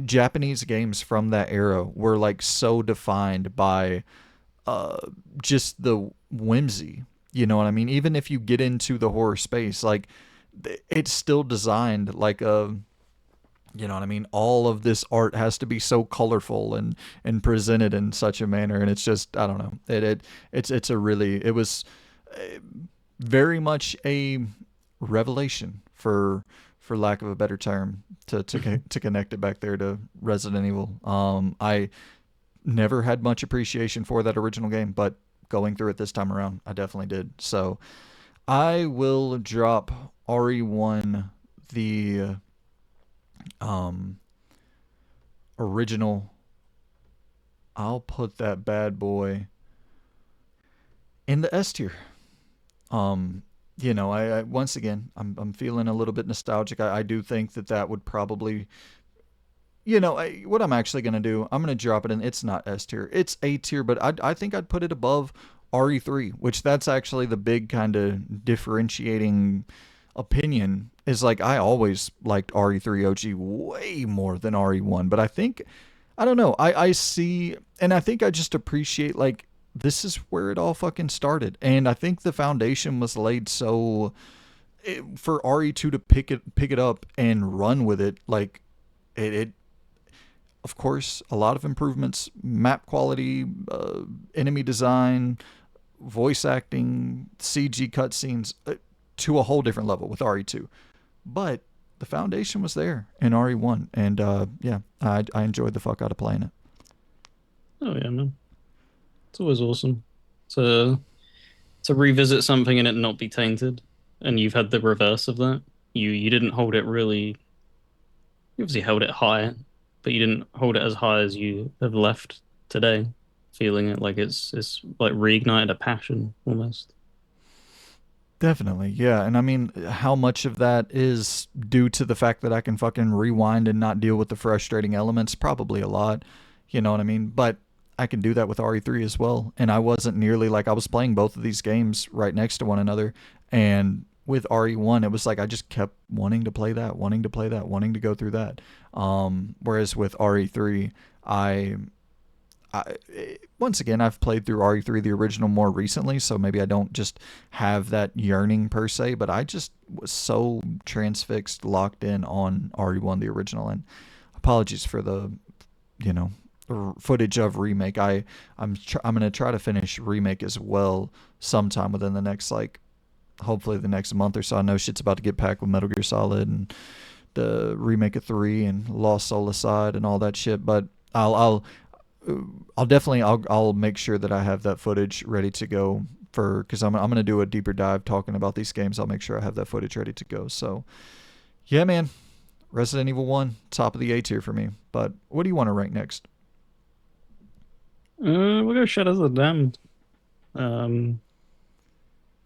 Japanese games from that era were like so defined by uh just the whimsy. You know what I mean? Even if you get into the horror space, like it's still designed like a, you know what I mean? All of this art has to be so colorful and presented in such a manner, and it's just, I don't know. It's a really, it was uh, very much a revelation, for lack of a better term, to connect it back there to Resident Evil. I never had much appreciation for that original game, but going through it this time around, I definitely did. So I will drop RE1, the um original. I'll put that bad boy in the S tier. Um, I once again, I'm feeling a little bit nostalgic. I do think that would probably, what I'm actually gonna do, I'm gonna drop it in. It's not S tier, it's A tier, but I think I'd put it above RE3, which that's actually the big kind of differentiating opinion. Is like I always liked RE3 OG way more than RE1, but I don't know. I see, and I think I just appreciate like this is where it all fucking started, and I think the foundation was laid so for RE2 to pick it up and run with it. Like it of course, a lot of improvements, map quality, enemy design, voice acting, CG cutscenes, to a whole different level with RE2. But the foundation was there in RE1, and yeah, I enjoyed the fuck out of playing it. Oh yeah, man. It's always awesome to revisit something and it not be tainted. And you've had the reverse of that. You didn't hold it really. You obviously held it high, but you didn't hold it as high as you have left today. Feeling it like it's like reignited a passion almost. Definitely, yeah. And I mean, how much of that is due to the fact that I can fucking rewind and not deal with the frustrating elements? Probably a lot. You know what I mean? But I can do that with RE3 as well. And I wasn't nearly like I was playing both of these games right next to one another. And with RE1, it was like I just kept wanting to play that, wanting to play that, wanting to go through that. Whereas with RE3, I I, once again, I've played through RE3 the original more recently, so maybe I don't just have that yearning per se, but I just was so transfixed, locked in on RE1 the original. And apologies for the, you know, footage of remake. I'm gonna try to finish remake as well sometime within the next like hopefully the next month or so. I know shit's about to get packed with Metal Gear Solid and the remake of 3 and Lost Soul Aside and all that shit, but I'll definitely I'll make sure that I have that footage ready to go for because I'm gonna do a deeper dive talking about these games. I'll make sure I have that footage ready to go. So yeah, man, Resident Evil 1 top of the A tier for me. But what do you want to rank next? We'll go Shadows of the Damned. Um,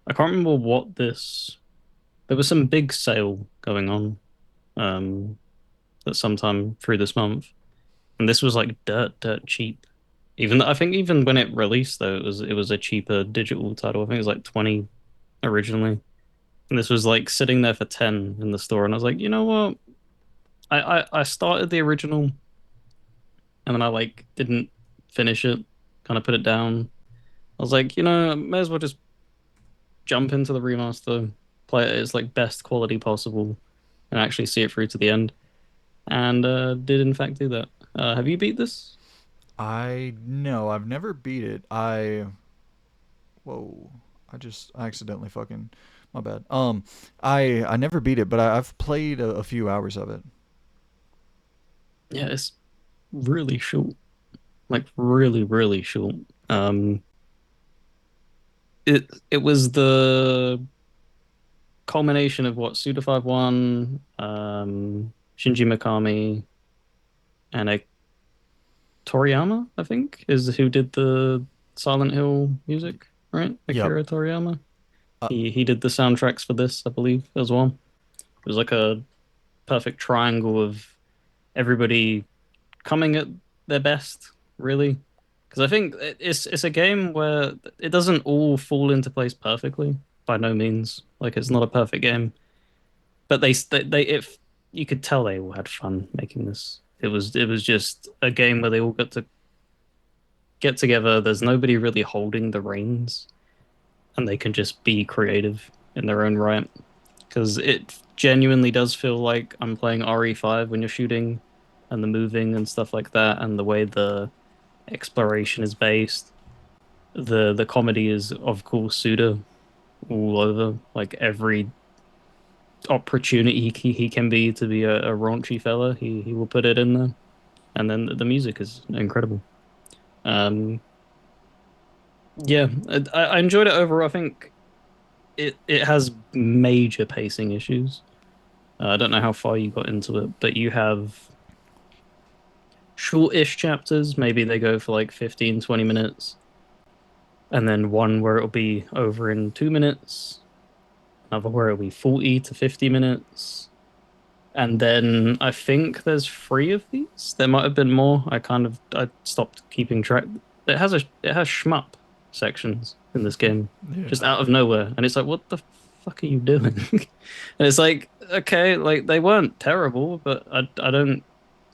I can't remember what this. There was some big sale going on. Um, that sometime through this month, and this was like dirt cheap. Even I think even when it released though, it was a cheaper digital title. I think it was like 20 originally, and this was like sitting there for 10 in the store. And I was like, you know what? I started the original, and then I like didn't finish it. Kind of put it down. I was like, may as well just jump into the remaster, play it at its like best quality possible, and actually see it through to the end. And did in fact do that. Have you beat this? I no, I've never beat it. Whoa, I accidentally fucking my bad. I never beat it, but I've played a few hours of it. Yeah, it's really short. Like really, really short. Um, it was the culmination of what Suda 5-1, Shinji Mikami, and a Toriyama, I think, is who did the Silent Hill music, right? Yep. Akira Toriyama. Uh, He did the soundtracks for this, I believe, as well. It was like a perfect triangle of everybody coming at their best, really. Because I think it's a game where it doesn't all fall into place perfectly, by no means. Like it's not a perfect game, but they if you could tell they all had fun making this. It was just a game where they all got to get together. There's nobody really holding the reins, and they can just be creative in their own right. Because it genuinely does feel like I'm playing RE5 when you're shooting, and the moving and stuff like that, and the way the exploration is based. The comedy is of course Suda all over. Like every opportunity he can be to be a raunchy fella, he will put it in there. And then the music is incredible. Um, yeah, I enjoyed it overall. I think it has major pacing issues. I don't know how far you got into it, but you have shortish chapters. Maybe they go for like 15, 20 minutes, and then one where it'll be over in 2 minutes, another where it'll be 40 to 50 minutes. And then I think there's three of these. There might have been more. I stopped keeping track. It has shmup sections in this game, just yeah. out of nowhere, and it's like, what the fuck are you doing? And it's like, okay, like they weren't terrible, but I don't.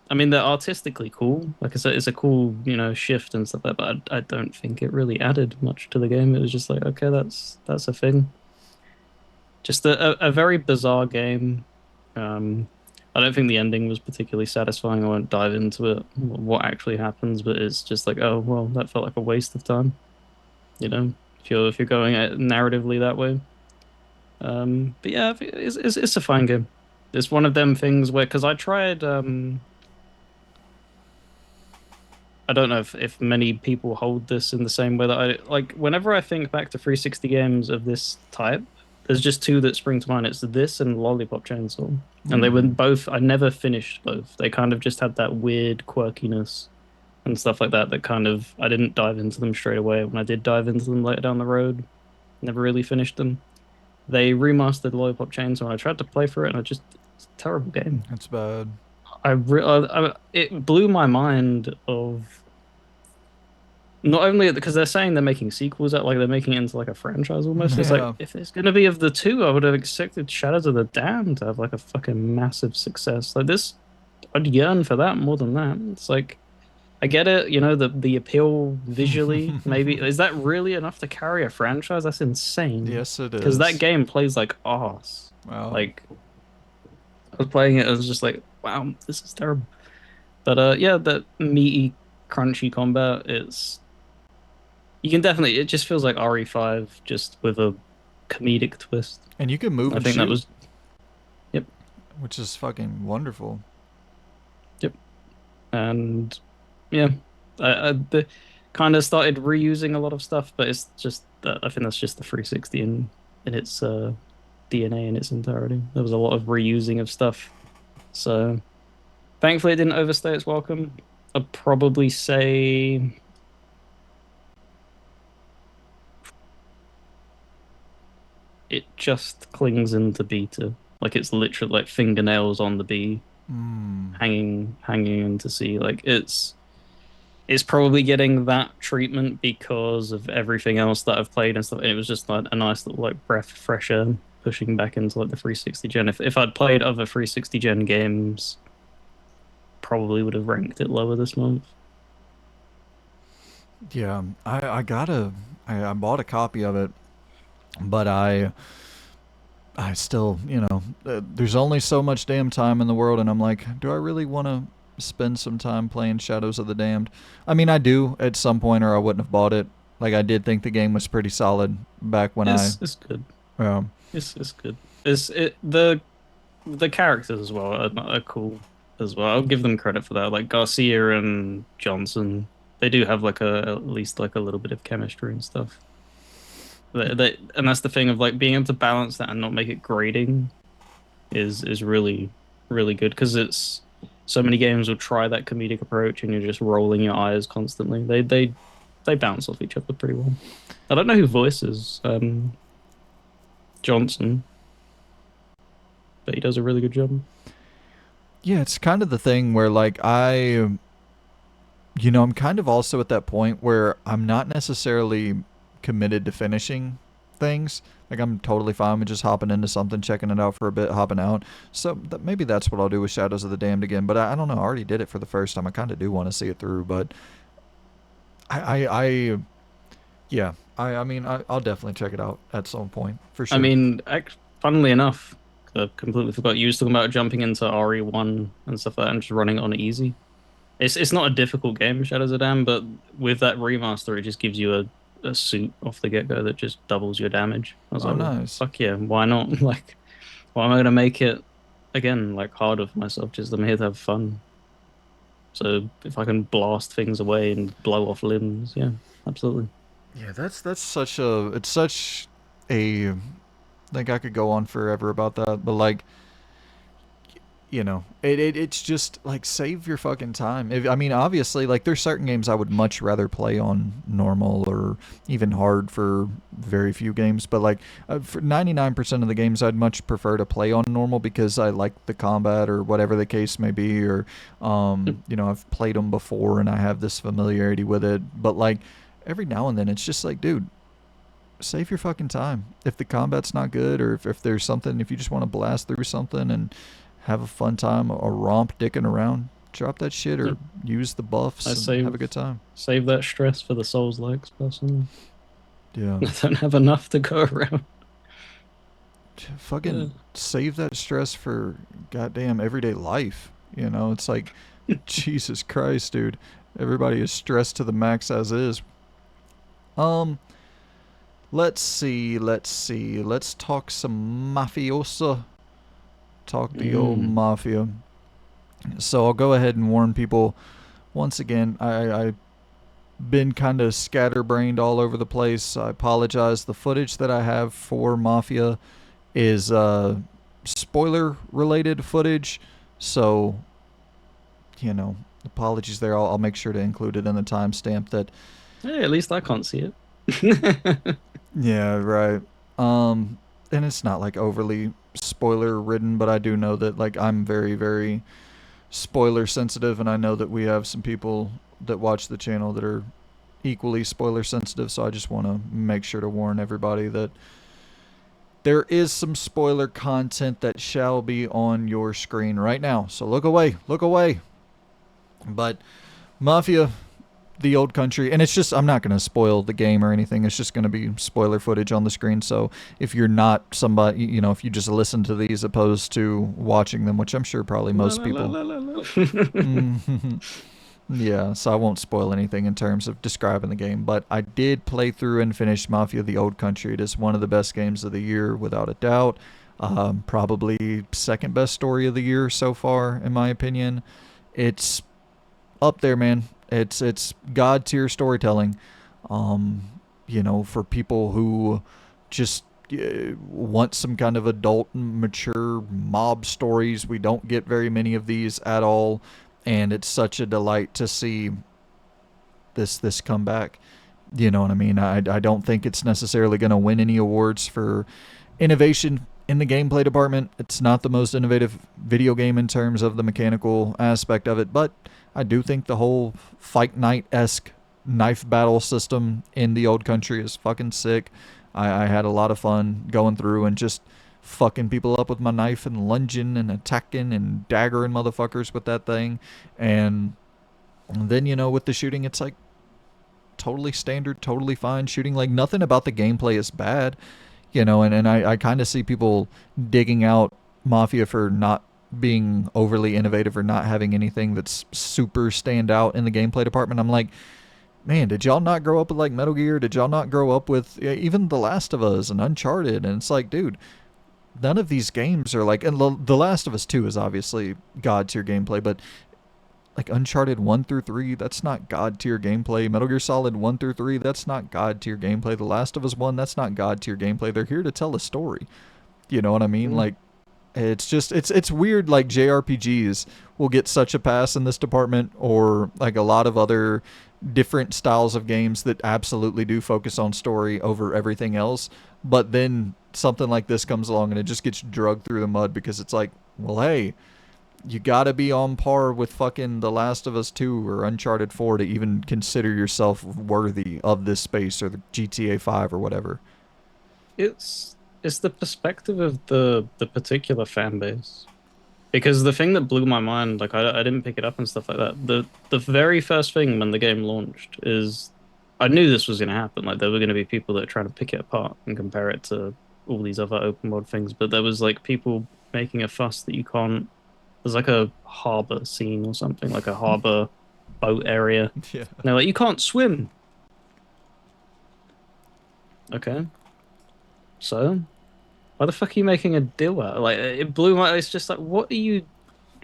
I mean, they're artistically cool. Like I said, it's a cool, shift and stuff like that. But I don't think it really added much to the game. It was just like, okay, that's a thing. Just a very bizarre game. Um, I don't think the ending was particularly satisfying. I won't dive into it, what actually happens, but it's just like, oh well, that felt like a waste of time. You know, if you're going at it narratively that way. But yeah, I think it's a fine game. It's one of them things where because I tried. I don't know if many people hold this in the same way that I like. Whenever I think back to 360 games of this type, there's just two that spring to mind. It's this and Lollipop Chainsaw, and they were Mm. both. I never finished both. They kind of just had that weird quirkiness and stuff like that. That kind of I didn't dive into them straight away. When I did dive into them later down the road, never really finished them. They remastered Lollipop Chainsaw, and I tried to play for it, and it's a terrible game. That's bad. It blew my mind of not only because they're saying they're making sequels out, like they're making it into like a franchise almost. It's like Yeah. if it's gonna be of the two, I would have expected Shadows of the Damned to have like a fucking massive success. Like this, I'd yearn for that more than that. It's like I get it, the appeal visually. Maybe is that really enough to carry a franchise? That's insane. Yes, it Because that is. game plays like arse. Well, Like I was playing it, I was just like, wow, this is terrible. But yeah, that meaty, crunchy combat, you can definitely. It just feels like RE5, just with a comedic twist. and you can move I and think that shoot, was. Yep, which is fucking wonderful. yep, and yeah, the kind of started reusing a lot of stuff, but it's just that I think that's just the 360 in its DNA in its entirety. There was a lot of reusing of stuff, so thankfully it didn't overstay its welcome. I'd probably say it just clings into beta, like it's literally like fingernails on the bee Mm. hanging into sea. Like it's probably getting that treatment because of everything else that I've played and stuff. And it was just like a nice little like breath of fresh air pushing back into like the 360 gen. If I'd played other 360 gen games, probably would have ranked it lower this month. Yeah, I bought a copy of it, but I still, there's only so much damn time in the world, and I'm like, do I really want to spend some time playing Shadows of the Damned? I mean, I do at some point, or I wouldn't have bought it. Like, I did think the game was pretty solid back when It's good. um, It's good. The characters as well are cool as well. I'll give them credit for that. Like Garcia and Johnson, they do have like at least like a little bit of chemistry and stuff. And that's the thing of like being able to balance that and not make it grating is really really good because it's so many games will try that comedic approach and you're just rolling your eyes constantly. They bounce off each other pretty well. I don't know who voices Johnson, but he does a really good job. Yeah, it's kind of the thing where like I'm kind of also at that point where I'm not necessarily committed to finishing things. Like I'm totally fine with just hopping into something, checking it out for a bit, hopping out. So maybe that's what I'll do with Shadows of the Damned again. But I don't know. I already did it for the first time. I kind of do want to see it through, but I yeah. I mean, I'll definitely check it out at some point for I sure. mean, funnily enough, I completely forgot you was talking about jumping into RE1 and stuff like that and just running it on easy. It's not a difficult game, Shadows of Dam, but with that remaster, it just gives you a suit off the get-go that just doubles your damage. I was Oh, like, well, nice. fuck yeah, why not? Like, why am I gonna make it again like harder for myself? Just I'm here to have fun. So if I can blast things away and blow off limbs, yeah, absolutely. Yeah, that's such a it's such a like I could go on forever about that, but like it's just like save your fucking time. I mean, obviously, like there's certain games I would much rather play on normal or even hard for very few games, but like for 99% of the games, I'd much prefer to play on normal because I like the combat or whatever the case may be, or I've played them before and I have this familiarity with it. But like every now and then, it's just like, dude, save your fucking time. If the combat's not good, or if there's something, if you just want to blast through something and have a fun time, a romp dicking around, drop that shit Yeah, or use the I buffs and have a good time. save that stress for the Souls likes personally. Yeah. I don't have enough to go around. Fucking save that stress for goddamn everyday life. It's like, Jesus Christ, dude. Everybody is stressed to the max as is. Um, let's see, let's talk some mafiosa. Talk the old Mm. mafia. So I'll go ahead and warn people once again. I've been kind of scatterbrained all over the place. I apologize. The footage that I have for Mafia is spoiler related footage. So, apologies there. I'll make sure to include it in the timestamp that. Hey, at least I can't see it. Yeah, right. And it's not like overly spoiler ridden, but I do know that like I'm very, very spoiler sensitive, and I know that we have some people that watch the channel that are equally spoiler sensitive, so I just want to make sure to warn everybody that there is some spoiler content that shall be on your screen right now. So look away, look away. But Mafia, the old country, and it's just, I'm not going to spoil the game or anything. It's just going to be spoiler footage on the screen. So if you're not somebody, if you just listen to these opposed to watching them, which I'm sure probably La, most la, la, people. la, la, la. Yeah, so I won't spoil anything in terms of describing the game, but I did play through and finish Mafia the Old Country. It is one of the best games of the year, without a doubt. Probably second best story of the year so far, in my opinion. It's up there, man. It's god tier storytelling. For people who just want some kind of adult and mature mob stories. We don't get very many of these at all, and it's such a delight to see this come back. You know what I mean? I don't think it's necessarily going to win any awards for innovation in the gameplay department. It's not the most innovative video game in terms of the mechanical aspect of it, but I do think the whole Fight Night-esque knife battle system in the old country is fucking sick. I had a lot of fun going through and just fucking people up with my knife and lunging and attacking and daggering motherfuckers with that thing. And then, with the shooting, it's like totally standard, totally fine shooting. Like nothing about the gameplay is bad, and I kind of see people digging out Mafia for not being overly innovative or not having anything that's super stand out in the gameplay department. I'm like, man, did y'all not grow up with like Metal Gear? Did y'all not grow up with even The Last of Us and Uncharted? And it's like, dude, none of these games are like, and The Last of Us 2 is obviously god tier gameplay, but like Uncharted 1 through 3, that's not god tier gameplay. Metal Gear Solid 1 through 3, that's not god tier gameplay. The Last of Us 1, that's not god tier gameplay. They're here to tell a story. You know what I mean? Yeah. Like, it's just it's weird. Like, JRPGs will get such a pass in this department, or like a lot of other different styles of games that absolutely do focus on story over everything else. But then something like this comes along and it just gets drugged through the mud because it's like, well, hey, you gotta be on par with fucking The Last of Us 2 or Uncharted 4 to even consider yourself worthy of this space, or the GTA 5 or whatever. It's the perspective of the particular fan base. Because the thing that blew my mind, like I didn't pick it up and stuff like that. The very first thing when the game launched is I knew this was going to happen. Like there were going to be people that are trying to pick it apart and compare it to all these other open world things. But there was like people making a fuss that you can't. There's like a harbor scene or something, like a harbor boat area. And Yeah. they're like, you can't swim. Okay, so why the fuck are you making a deal out? Like it blew my. It's just like, what are you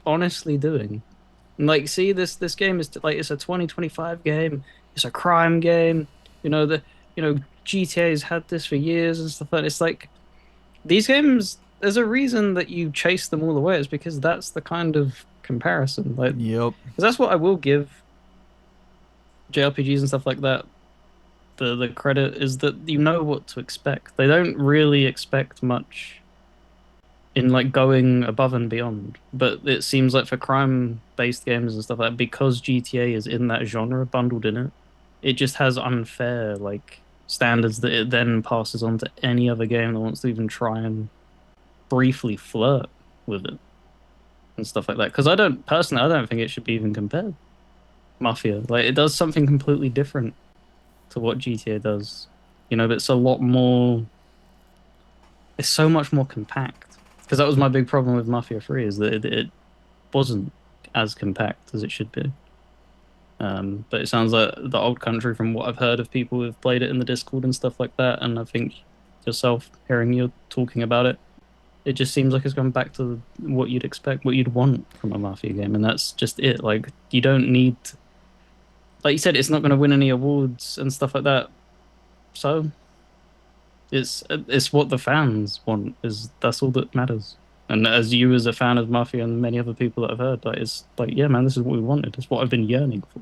honestly doing? And like, see, this game is like it's a 2025 game. It's a crime game. GTA has had this for years and stuff like that. It's like these games. There's a reason that you chase them all the way. It's because that's the kind of comparison. Like, Yep. because that's what I will give JRPGs and stuff like that. The credit is that you know what to expect. They don't really expect much in like going above and beyond. But it seems like for crime-based games and stuff like that, because GTA is in that genre bundled in it, it just has unfair like standards that it then passes on to any other game that wants to even try and briefly flirt with it and stuff like that. Because I don't think it should be even compared. Mafia, like it does something completely different to what GTA does. But it's a lot more. It's so much more compact. Because that was my big problem with Mafia 3 is that it wasn't as compact as it should be. But it sounds like the old country, from what I've heard of people who've played it in the Discord and stuff like that, and I think yourself hearing you talking about it, it just seems like it's gone back to what you'd expect, what you'd want from a Mafia game, and that's just it. Like you don't need, like you said, it's not going to win any awards and stuff like that. So it's what the fans want. That's all that matters. And as you, as a fan of Mafia and many other people that I've heard, like it's like, yeah, man, this is what we wanted. It's what I've been yearning for.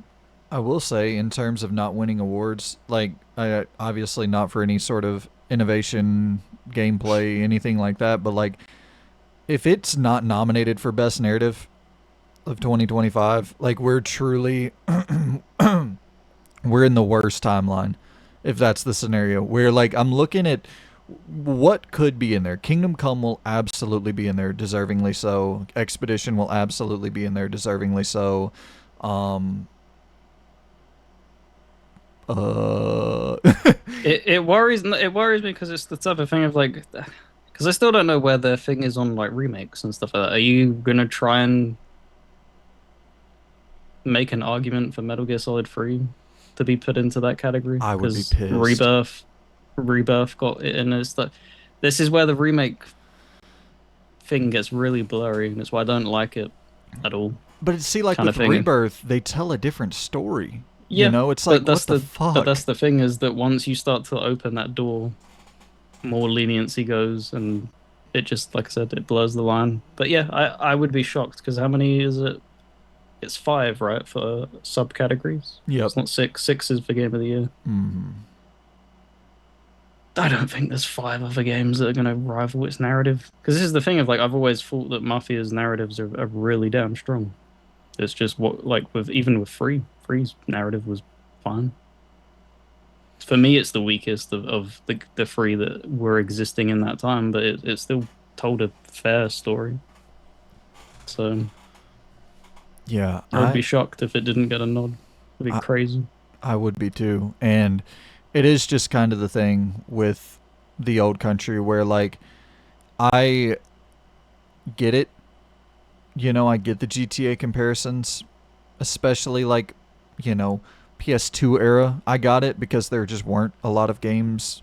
I will say, in terms of not winning awards, like, I obviously not for any sort of innovation, gameplay, anything like that, but like, if it's not nominated for Best Narrative of 2025, like, we're truly, we're in the worst timeline, if that's the scenario. Where, like, I'm looking at what could be in there. Kingdom Come will absolutely be in there, deservingly so. Expedition will absolutely be in there, deservingly so. Um, uh, It worries me because it's the type of thing of like, because I still don't know where their thing is on like remakes and stuff like that. Are you gonna try and make an argument for Metal Gear Solid 3 to be put into that category? I would be Because pissed. Rebirth got it, and it's like this is where the remake thing gets really blurry, and it's why I don't like it at all. But see, like Kind of with thing. Rebirth, they tell a different story. You Yeah, know, it's like, but what the that's fuck? the thing is that once you start to open that door, more leniency goes, and it just, like I said, it blurs the line. But yeah, I would be shocked because how many is it? It's five, right, for subcategories. Yep. It's not six. Six is for game of the year. Mm. I don't think there's five other games that are going to rival its narrative. Because this is the thing of like I've always thought that Mafia's narratives are really damn strong. It's just what like with even with Free's narrative was fine. For me, it's the weakest of the three that were existing in that time, but it still told a fair story. So Yeah, I would be shocked if it didn't get a nod. It'd be I crazy. I would be too. And it is just kind of the thing with the old country where, like, I get it. You know, I get the GTA comparisons, especially like, you know, PS2 era. I got it because there just weren't a lot of games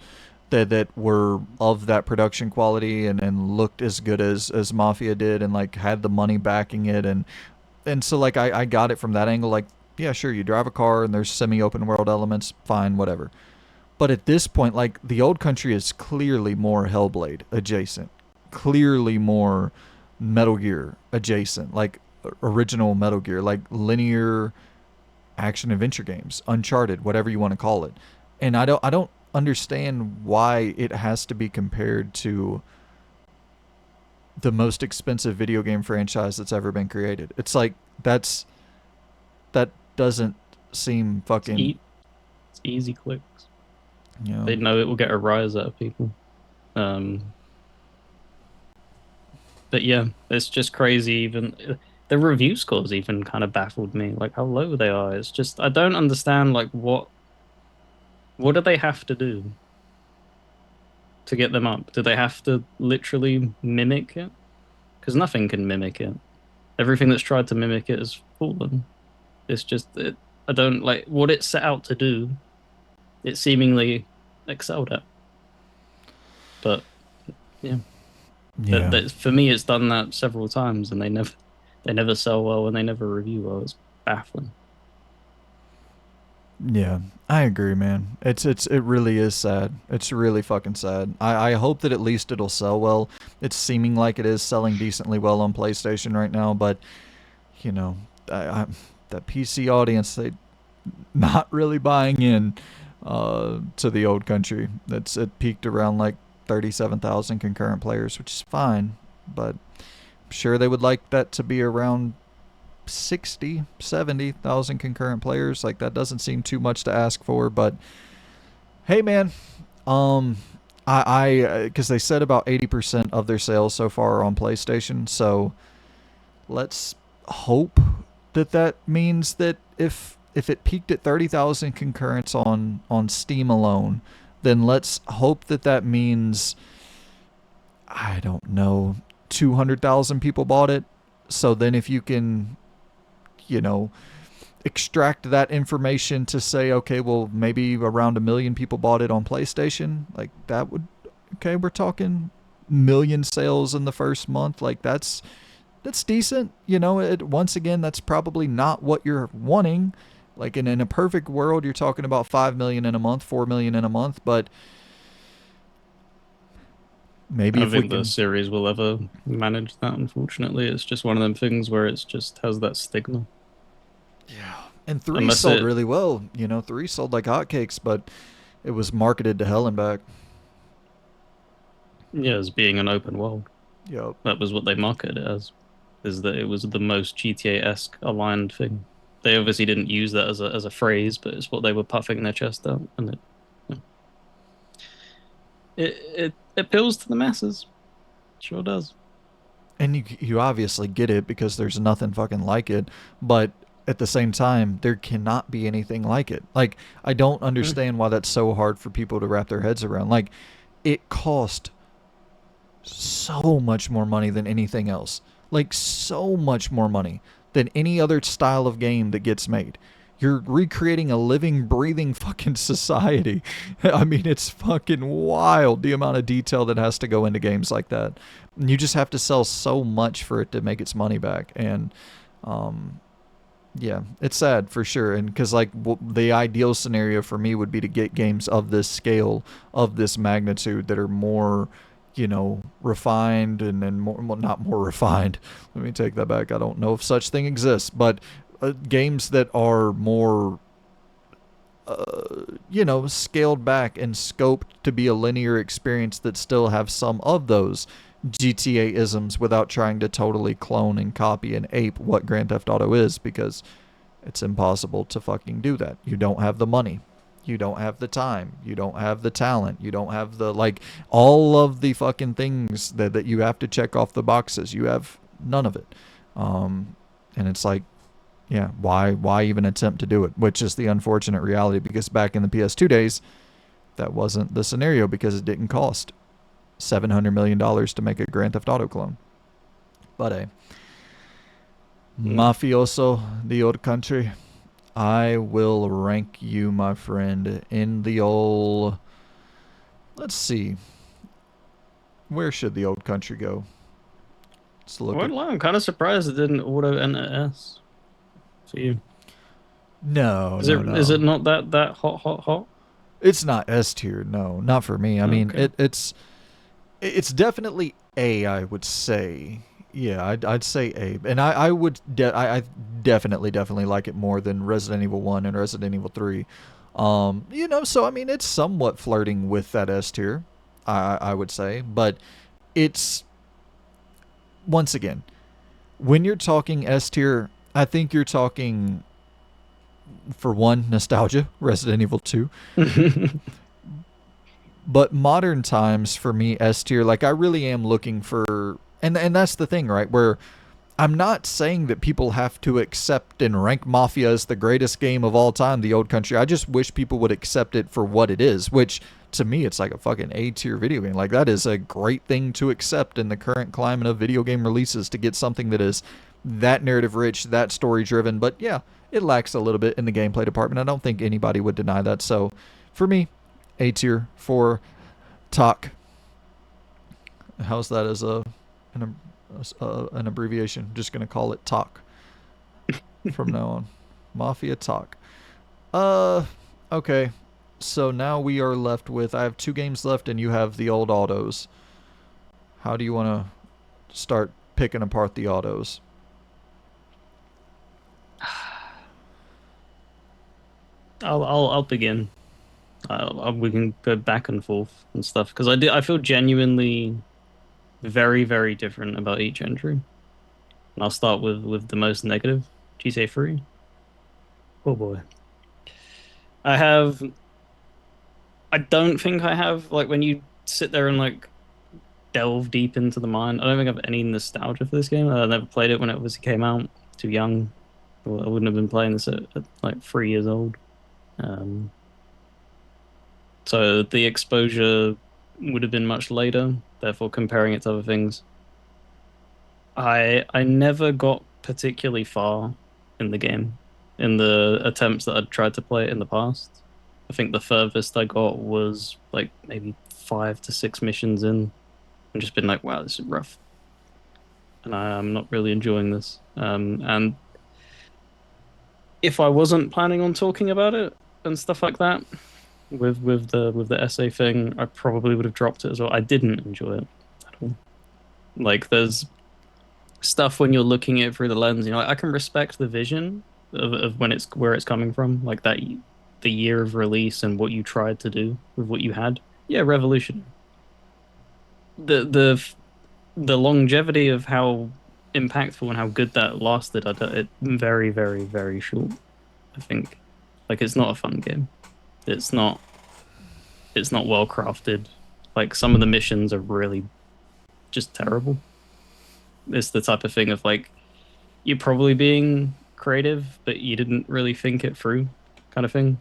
that were of that production quality and looked as good as Mafia did, and like had the money backing it. And and so like I got it from that angle. Like, yeah, sure, you drive a car and there's semi-open world elements, fine, whatever. But at this point, like the old country is clearly more Hellblade adjacent, clearly more Metal Gear adjacent, like original Metal Gear, like linear action adventure games, Uncharted, whatever you want to call it. And I don't understand why it has to be compared to the most expensive video game franchise that's ever been created. It's like that's that doesn't seem It's, fucking, it's easy clicks. you know. They know it will get a rise out of people. Um, but yeah, it's just crazy. Even the review scores even kind of baffled me, like how low they are. It's just I don't understand like what do they have to do to get them up? Do they have to literally mimic it? Because nothing can mimic it. Everything that's tried to mimic it has fallen. It's just it, I don't like what it set out to do. It seemingly excelled at, but yeah, Yeah. that for me, it's done that several times, and they never sell well and they never review well. It's baffling. Yeah, I agree, man. It really is sad. It's really fucking sad. I hope that at least it'll sell well. It's seeming like it is selling decently well on PlayStation right now, but you know, I that PC audience, they not really buying in to the old country. It peaked around like 37,000 concurrent players, which is fine, but I'm sure they would like that to be around 60, 70,000 concurrent players. Like that doesn't seem too much to ask for, but hey man, um I cuz they said about 80% of their sales so far are on PlayStation, so let's hope that that means that if it peaked at 30,000 concurrents on Steam alone, then let's hope that that means, I don't know, 200,000 people bought it. So then if you can, you know, extract that information to say, okay, well, maybe around 1 million people bought it on PlayStation, like that would, okay, we're talking million sales in the first month. Like that's decent. You know, once again, that's probably not what you're wanting. Like in a perfect world, you're talking about 5 million in a month, 4 million in a month, but I maybe don't if we think the can. series will ever manage that. Unfortunately, it's just one of them things where it's just has that stigma. Yeah. And 3 Unless sold it, really well. You know, 3 sold like hotcakes, but it was marketed to hell and back. yeah, as being an open world, Yep. that was what they marketed it as. Is that it was the most GTA-esque aligned thing. They obviously didn't use that as a phrase, but it's what they were puffing their chest out, and it appeals to the masses. Sure does. And you obviously get it because there's nothing fucking like it, but at the same time, there cannot be anything like it. Like, I don't Mm. understand why that's so hard for people to wrap their heads around. Like, it cost so much more money than anything else. Like, so much more money than any other style of game that gets made. You're recreating a living, breathing fucking society. I mean, it's fucking wild the amount of detail that has to go into games like that. And you just have to sell so much for it to make its money back. And, um, yeah, it's sad for sure. And because, like, the ideal scenario for me would be to get games of this scale, of this magnitude, that are more, you know, refined and more, well, not more refined. Let me take that back. I don't know if such thing exists, but games that are more, you know, scaled back and scoped to be a linear experience that still have some of those GTA isms without trying to totally clone and copy and ape what Grand Theft Auto is, because it's impossible to fucking do that. You don't have the money. You don't have the time. You don't have the talent. You don't have the, like, all of the fucking things that you have to check off the boxes. You have none of it. And it's like, yeah, why even attempt to do it? Which is the unfortunate reality, because back in the PS2 days, that wasn't the scenario, because it didn't cost $700 million to make a Grand Theft Auto clone. But a Mm. mafioso, the old country, I will rank you, my friend, in the old. Let's see. Where should the old country go? Let's I look at. won't lie, I'm kind of surprised it didn't auto enter S for you. No, Is no, it no. not that hot? It's not S tier. No, not for me. I mean, Okay. it's definitely A. I would say. Yeah, I'd say A, and I would I definitely like it more than Resident Evil 1 and Resident Evil 3. So I mean, it's somewhat flirting with that S tier. I would say, but it's once again, when you're talking S tier, I think you're talking, for one, nostalgia, Resident Evil 2. But modern times for me, S tier, like I really am looking for, and that's the thing, right? Where I'm not saying that people have to accept and rank Mafia as the greatest game of all time, the old country. I just wish people would accept it for what it is, which to me, it's like a fucking A tier video game. Like, that is a great thing to accept in the current climate of video game releases, to get something that is that narrative rich, that story driven. But yeah, it lacks a little bit in the gameplay department. I don't think anybody would deny that. So for me, A tier for talk. How's that as an, an abbreviation? Just gonna call it talk from now on. Mafia talk. Uh, okay. So now we are left with, I have two games left, and you have the old autos. How do you want to start picking apart the autos? I'll begin. We can go back and forth and stuff because I feel genuinely very very different about each entry. And I'll start with the most negative, GTA 3. Oh boy. I have I don't think I have like when you sit there and like delve deep into the mind, I don't think I have any nostalgia for this game. I never played it when it obviously came out. Too young. Well, I wouldn't have been playing this at like 3 years old. Um, so the exposure would have been much later, therefore comparing it to other things. I never got particularly far in the game in the attempts that I'd tried to play it in the past. I think the furthest I got was like maybe 5 to 6 missions in, and just been like, wow, this is rough. And I'm not really enjoying this. And if I wasn't planning on talking about it and stuff like that with the essay thing, I probably would have dropped it as well. I didn't enjoy it at all. Like there's stuff when you're looking at it through the lens, I can respect the vision of when it's where it's coming from, like that the year of release and what you tried to do with what you had. Yeah, revolutionary. The longevity of how impactful and how good that lasted, it very, very, very short, I think. Like it's not a fun game. It's not it's not well crafted. Like some of the missions are really just terrible. It's the type of thing of like you're probably being creative, but you didn't really think it through, kind of thing.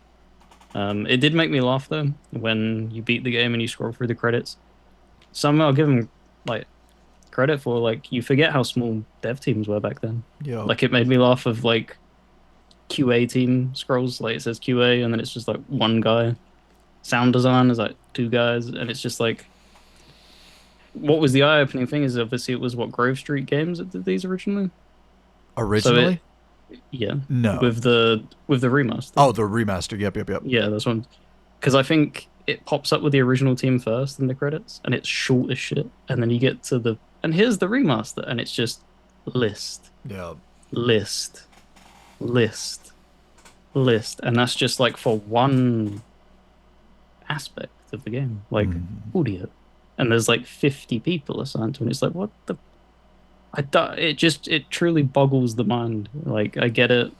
It did make me laugh though when you beat the game and you scroll through the credits. Some I'll give them like credit for like you forget how small dev teams were back then. Yo, Like it made me laugh of like QA team scrolls like it says QA and then it's just like one guy. Sound design is like two guys, and it's just like what was the eye-opening thing is obviously it was what Grove Street Games that did these originally. So originally? it yeah No. with the remaster. Oh, the remaster. Yep, yep, yep. Yeah, that's one. Because I think it pops up with the original team first in the credits, and it's short as shit. And then you get to the and here's the remaster, and it's just list, Yeah. list, list, list, and that's just like for one aspect of the game, like Mm. audio. And there's like 50 people assigned to it. It's like what the it truly boggles the mind. Like I get it,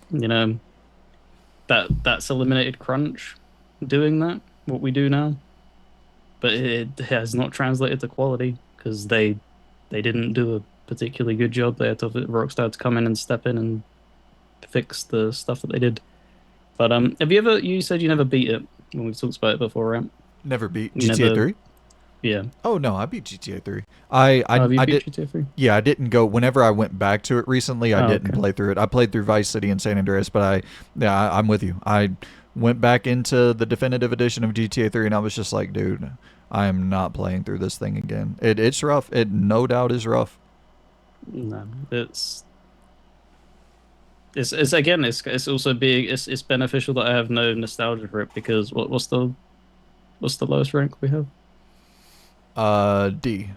that's eliminated crunch doing that, what we do now, but it has not translated to quality because they didn't do a particularly good job. They had to Rockstar to come in and step in and fix the stuff that they did. But have you ever? You said you never beat it when we've talked about it before, right? Never beat You GTA never, 3. yeah. Oh no, I beat GTA 3. Oh, have you I beat did. GTA 3? Yeah, I didn't go. Whenever I went back to it recently, I Oh, didn't okay. play through it. I played through Vice City and San Andreas, but I'm with you. I went back into the definitive edition of GTA 3, and I was just like, dude, I am not playing through this thing again. It's rough. It no doubt is rough. No, it's again, it's also being it's beneficial that I have no nostalgia for it because what's the lowest rank we have? D.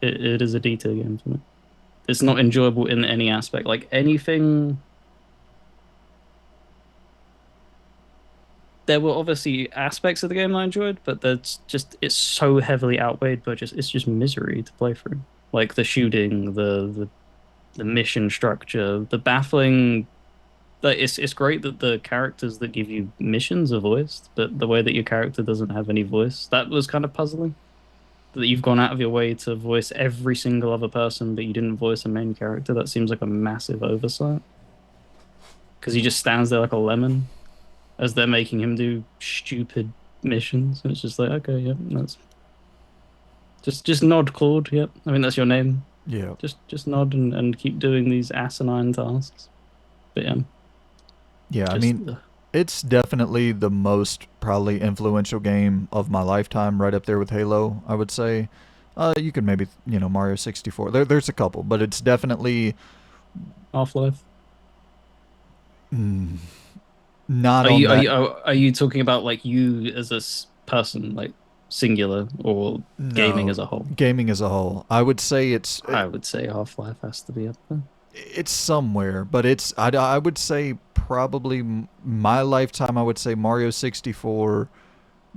It is a D tier game for me. It's not enjoyable in any aspect. Like anything, there were obviously aspects of the game I enjoyed, but that's just it's so heavily outweighed by just it's just misery to play through. Like the shooting, the mission structure, the baffling. Like it's great that the characters that give you missions are voiced, but the way that your character doesn't have any voice, that was kind of puzzling. That you've gone out of your way to voice every single other person, but you didn't voice a main character. That seems like a massive oversight because he just stands there like a lemon as they're making him do stupid missions. And it's just like, okay, yeah, that's just nod, Claude. Yep, I mean that's your name. Yeah. Just nod and keep doing these asinine tasks. But yeah, Yeah, I just mean, it's definitely the most probably influential game of my lifetime, right up there with Halo, I would say. You could maybe, Mario 64. There's a couple, but it's definitely Half-Life. mm, not on that. Are you talking about like you as a person, like singular, or gaming No, as a whole? gaming as a whole. I would say I would say Half-Life has to be up there. it's somewhere, but I would say probably my lifetime. I would say Mario 64,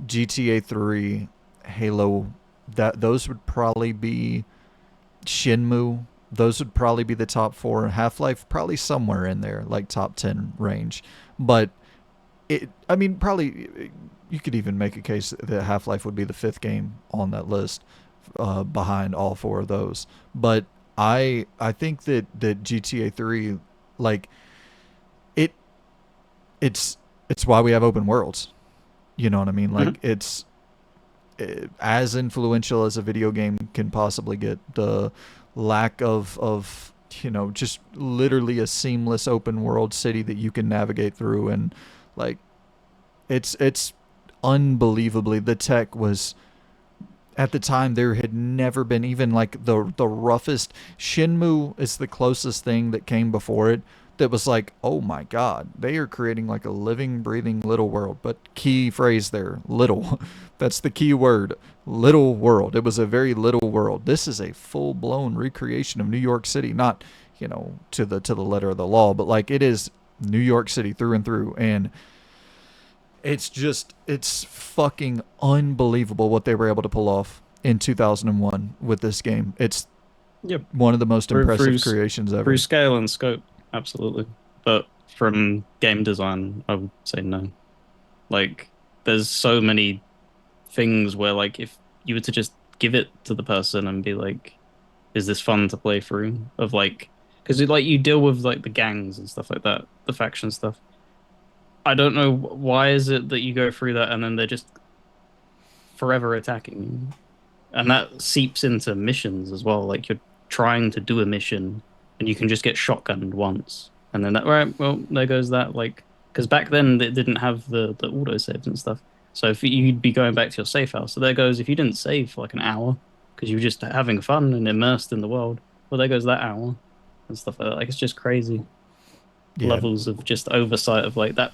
GTA 3, Halo. That those would probably be Shinmu. Those would probably be the top four. Half Life probably somewhere in there, like top 10 range. But I mean, probably you could even make a case that Half Life would be the fifth game on that list, behind all four of those. But I think that GTA 3, like it it's why we have open worlds. You know what I mean? Like Mhm. it's as influential as a video game can possibly get. The lack of just literally a seamless open world city that you can navigate through, and like it's unbelievably, the tech was, at the time there had never been even like the roughest. Shinmu is the closest thing that came before it that was like, oh my god, they are creating like a living breathing little world. But key phrase there, little. That's the key word, little world. It was a very little world. This is a full blown recreation of New York City, not to the letter of the law, but like it is New York City through and through. And it's fucking unbelievable what they were able to pull off in 2001 with this game. It's Yep. one of the most Through impressive creations through ever. scale and scope, absolutely. But from game design, I would say no. Like there's so many things where like if you were to just give it to the person and be like, is this fun to play through? Of like, because like you deal with like the gangs and stuff like that, the faction stuff. I don't know why is it that you go through that and then they're just forever attacking you, and that seeps into missions as well. Like you're trying to do a mission and you can just get shotgunned once, and then that right, well, there goes that. Like because back then they didn't have the auto saves and stuff, so if you'd be going back to your safe house, so there goes if you didn't save for like an hour because you were just having fun and immersed in the world. Well, there goes that hour and stuff like that. Like it's just crazy Yeah. levels of just oversight of like that.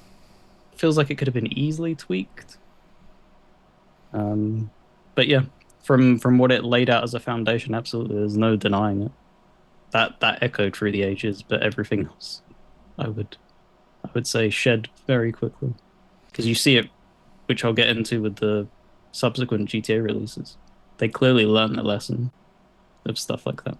Feels like it could have been easily tweaked. Um, but yeah, from what it laid out as a foundation, absolutely, there's no denying it. That echoed through the ages, but everything else, I would I would say shed very quickly because you see it, which I'll get into with the subsequent GTA releases. They clearly learned the lesson of stuff like that.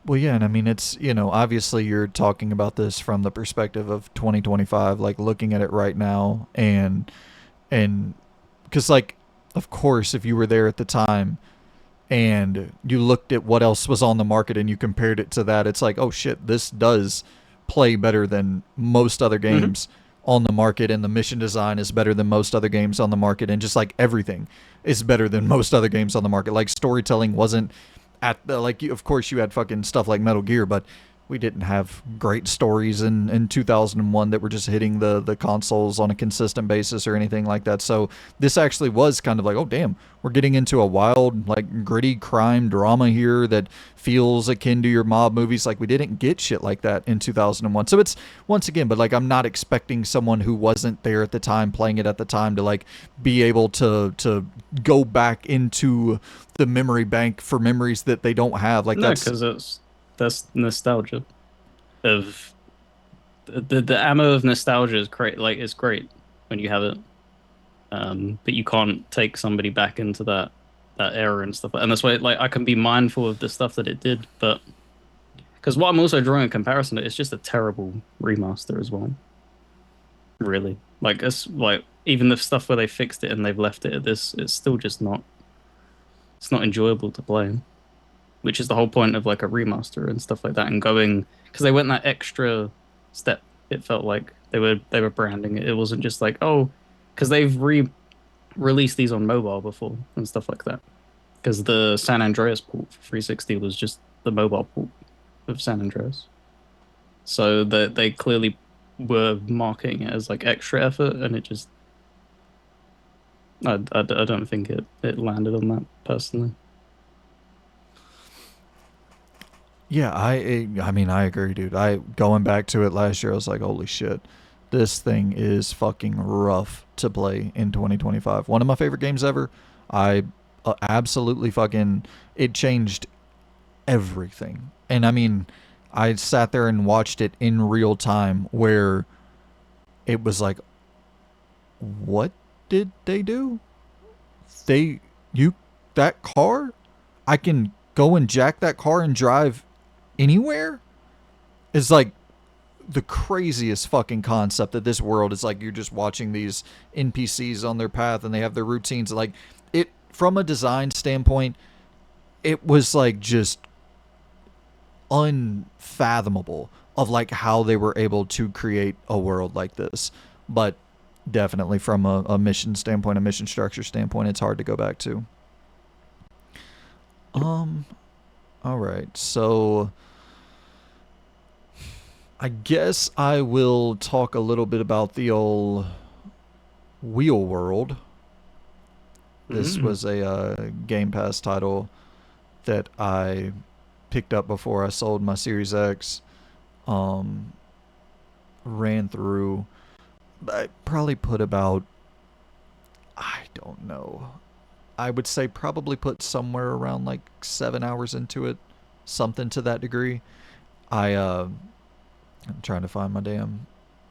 Well, yeah, and I mean, it's, obviously you're talking about this from the perspective of 2025, like looking at it right now. And because, like, of course, if you were there at the time and you looked at what else was on the market and you compared it to that, it's like, oh shit, this does play better than most other Hmm. games on the market, and the mission design is better than most other games on the market, and just like everything is better than most other games on the market. Like storytelling wasn't at the, like, of course you had fucking stuff like Metal Gear, but we didn't have great stories in 2001 that were just hitting the consoles on a consistent basis or anything like that. So this actually was kind of like, oh damn, we're getting into a wild, like gritty crime drama here that feels akin to your mob movies. Like we didn't get shit like that in 2001. So it's once again, but like I'm not expecting someone who wasn't there at the time playing it at the time to like be able to go back into the memory bank for memories that they don't have. Like No, that's because that's nostalgia of the ammo of nostalgia is great. Like it's great when you have it, but you can't take somebody back into that era and stuff. And that's why like I can be mindful of the stuff that it did, but because what I'm also drawing a comparison to, it's just a terrible remaster as well. Really, like it's like even the stuff where they fixed it and they've left it at this, it's still just not. It's not enjoyable to play, which is the whole point of like a remaster and stuff like that. And going because they went that extra step. It felt like they were branding it. It wasn't just like oh, because they've released these on mobile before and stuff like that. Because the San Andreas port for 360 was just the mobile port of San Andreas. So they clearly were marketing it as like extra effort, and it just I don't think it landed on that personally. yeah, I mean I agree, dude. I going back to it last year, I was like, holy shit, this thing is fucking rough to play in 2025. One of my favorite games ever. I absolutely fucking it changed everything. And I mean, I sat there and watched it in real time where it was like, what did they do? They you that car, I can go and jack that car and drive anywhere? Is like the craziest fucking concept that this world is like you're just watching these NPCs on their path and they have their routines like it from a design standpoint it was like just unfathomable of like how they were able to create a world like this. But definitely from a mission standpoint, a mission structure standpoint, it's hard to go back to. Um, all right. So I guess I will talk a little bit about the old Wheel World. This Mm. was a Game Pass title that I picked up before I sold my Series X. Um, ran through. I probably put about, I don't know. I would say probably put somewhere around like 7 hours into it, something to that degree. I'm trying to find my damn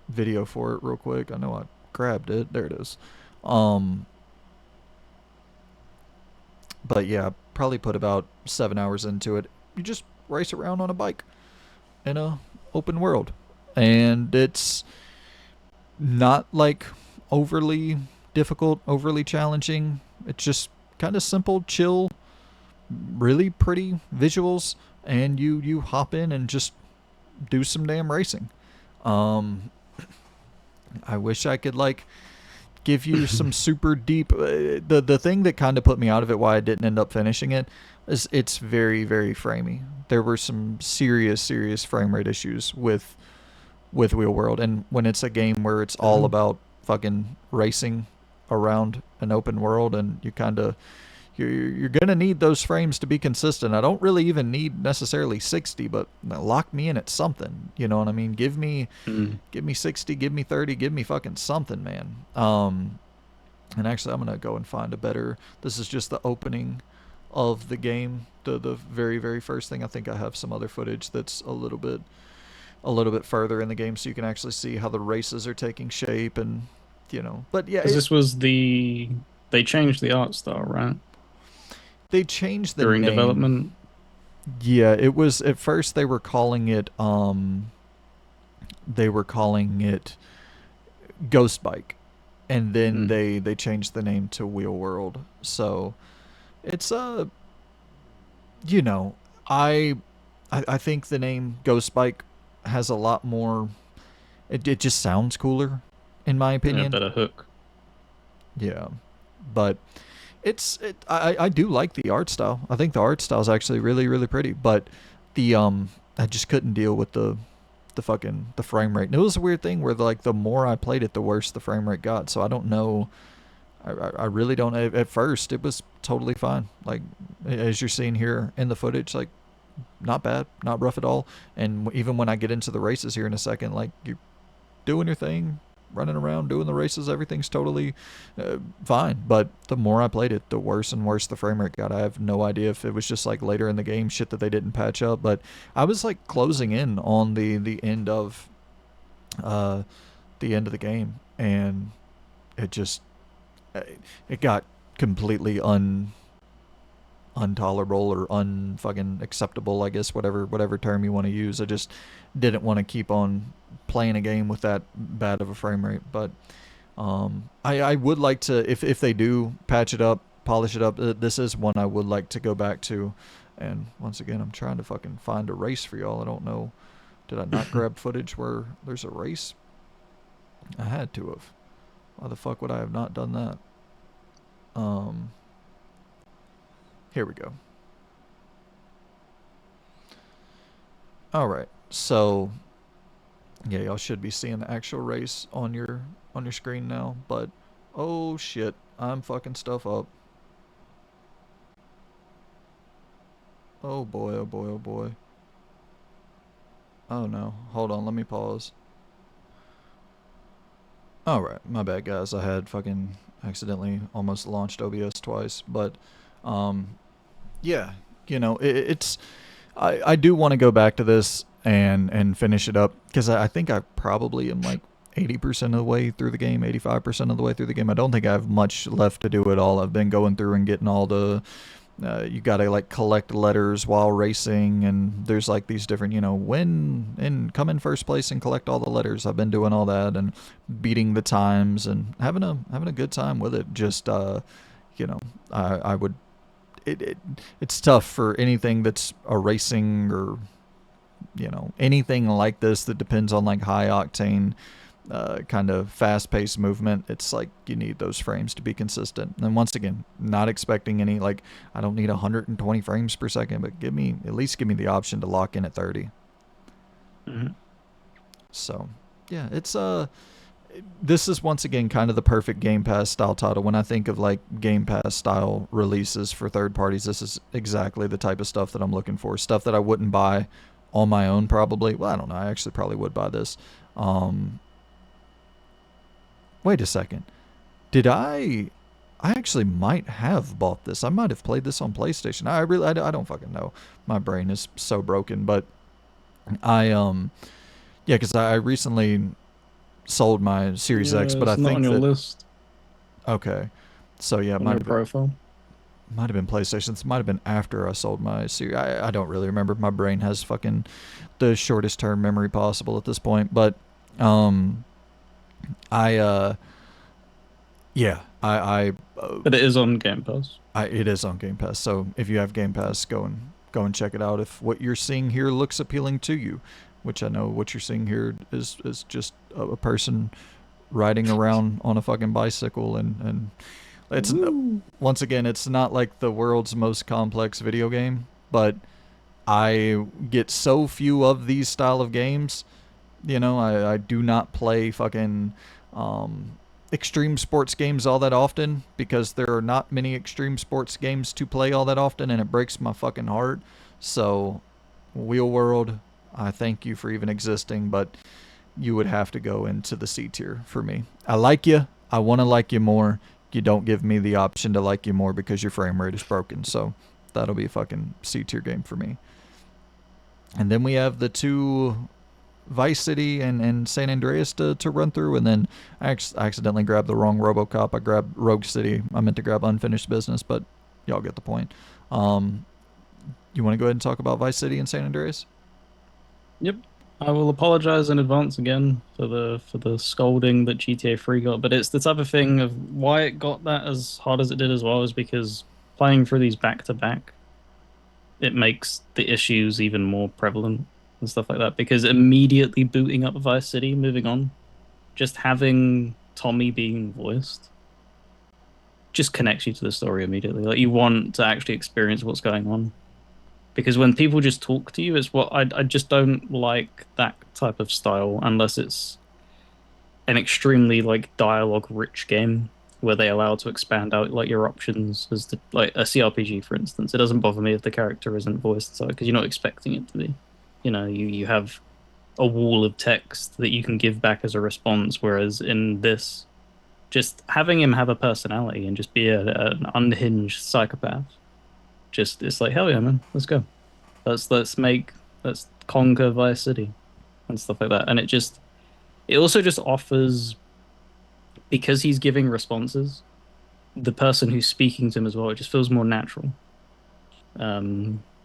video for it real quick. I know I grabbed it. There it is. Um, but yeah, probably put about 7 hours into it. You just race around on a bike in a open world, and it's not like overly difficult, overly challenging. It's just kind of simple, chill, really pretty visuals, and you hop in and just do some damn racing. Um, I wish I could like give you some super deep. The thing that kind of put me out of it, why I didn't end up finishing it, is it's very framey. There were some serious frame rate issues with Wheel World, and when it's a game where it's all Um, about fucking racing around an open world, and you're gonna need those frames to be consistent. I don't really even need necessarily 60, but lock me in at something. You know what I mean? mm. Give me 60, give me 30, give me fucking something, man. And actually, I'm gonna go and find a better. This is just the opening of the game, the very first thing. I think I have some other footage that's a little bit further in the game, so you can actually see how the races are taking shape, and But yeah, Because this was they changed the art style, right? they changed the During name. development. Yeah, it was at first they were calling it Ghost Bike, and then Mm. they changed the name to Wheel World. So it's you know, I I think the name Ghost Bike has a lot more. It just sounds cooler, in my Yeah, opinion. better hook. Yeah, but I do like the art style. I think the art style is actually really pretty. But the I just couldn't deal with the frame rate. And it was a weird thing where like the more I played it, the worse the frame rate got. So I don't know. I really don't. At first, it was totally fine. Like as you're seeing here in the footage, like not bad, not rough at all. And even when I get into the races here in a second, like you're doing your thing, running around, doing the races, everything's totally fine. But the more I played it, the worse and worse the frame rate got. I have no idea if it was just like later in the game shit that they didn't patch up, but I was like closing in on the end of uh, the end of the game, and it just it got completely intolerable or unfucking acceptable, I guess, whatever term you want to use. I just didn't want to keep on playing a game with that bad of a frame rate. But I would like to, if they do patch it up, polish it up, this is one I would like to go back to. And once again, I'm trying to fucking find a race for y'all. I don't know. Did I not grab footage where there's a race? I had to have. Why the fuck would I have not done that? Um, Here we go. All right. So, yeah, y'all should be seeing the actual race on your screen now, but oh shit, I'm fucking stuff up. Oh boy, oh boy, oh boy. Oh no. Hold on, let me pause. All right, my bad guys. I had fucking accidentally almost launched OBS twice, but um yeah, it's I do want to go back to this and finish it up because I think I probably am like 80% of the way through the game, 85% of the way through the game. I don't think I have much left to do at all. I've been going through and getting all the you gotta like collect letters while racing, and there's like these different, win and come in first place and collect all the letters. I've been doing all that and beating the times and having a good time with it. Just you know, I would it's tough for anything that's a racing or anything like this that depends on like high octane kind of fast paced movement. It's like you need those frames to be consistent. And once again, not expecting any like I don't need 120 frames per second, but at least give me the option to lock in at 30. Mhm. So yeah, it's this is once again kind of the perfect Game Pass style title. When I think of like Game Pass style releases for third parties, this is exactly the type of stuff that I'm looking for. Stuff that I wouldn't buy on my own probably. Well, I don't know. I actually probably would buy this. Um, Wait a second. Did I actually might have bought this. I might have played this on PlayStation. I don't fucking know. My brain is so broken, but I yeah, cuz I recently sold my Series X, Yeah, but I it's not on think your that list okay. So yeah, it on your profile. might have been PlayStation. This might have been after I sold my Series. I don't really remember. My brain has fucking the shortest term memory possible at this point, but um I yeah, But it is on Game Pass. it is on Game Pass. So if you have Game Pass, go and check it out. If what you're seeing here looks appealing to you, which I know what you're seeing here is just a person riding around on a fucking bicycle, and it's Woo. once again it's not like the world's most complex video game, but I get so few of these style of games. I do not play fucking um, extreme sports games all that often because there are not many extreme sports games to play all that often, and it breaks my fucking heart. So, Wheel World, I thank you for even existing, but you would have to go into the C tier for me. I like you. I want to like you more. You don't give me the option to like you more because your frame rate is broken. So, that'll be a fucking C tier game for me. And then we have the two Vice City and San Andreas to run through, and then I accidentally grabbed the wrong RoboCop. I grabbed Rogue City. I meant to grab Unfinished Business, but y'all get the point. Um, you want to go ahead and talk about Vice City and San Andreas? Yep. I will apologize in advance again for the scolding that GTA 3 got, but it's the type of thing of why it got that as hard as it did as well is because playing through these back to back, it makes the issues even more prevalent and stuff like that. Because immediately booting up Vice City, moving on, just having Tommy being voiced just connects you to the story immediately. Like you want to actually experience what's going on. because when people just talk to you, it's what I just don't like that type of style unless it's an extremely like dialogue rich game where they allow to expand out like your options as the like a CRPG for instance. It doesn't bother me if the character isn't voiced so because you're not expecting it to be. You have a wall of text that you can give back as a response, whereas in this, just having him have a personality and just be an unhinged psychopath, just it's like hell yeah, man, let's go. Let's conquer Vice City and stuff like that. And it also just offers because he's giving responses, the person who's speaking to him as well, it just feels more natural.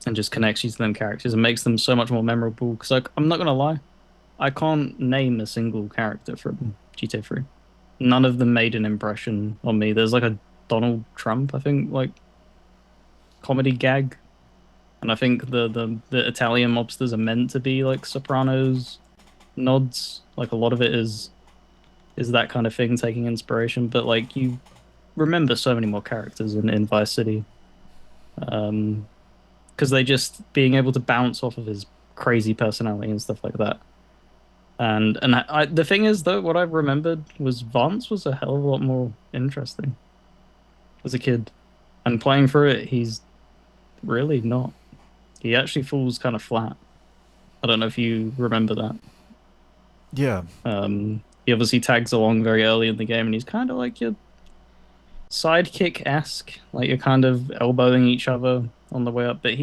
And just connects you to them characters and makes them so much more memorable. Because like I'm not gonna lie, I can't name a single character from GTA 3. None of them made an impression on me. There's like a Donald Trump, I think, like comedy gag, and I think the Italian mobsters are meant to be like Sopranos nods. Like a lot of it is that kind of thing taking inspiration, but like you remember so many more characters in Vice City. Um, because they just being able to bounce off of his crazy personality and stuff like that. And the thing is though, what I remembered was Vance was a hell of a lot more interesting as a kid. And playing through it, he's really not. He actually falls kind of flat. I don't know if you remember that. Yeah, He obviously tags along very early in the game, and he's kind of like your sidekick-esque, like you're kind of elbowing each other on the way up. But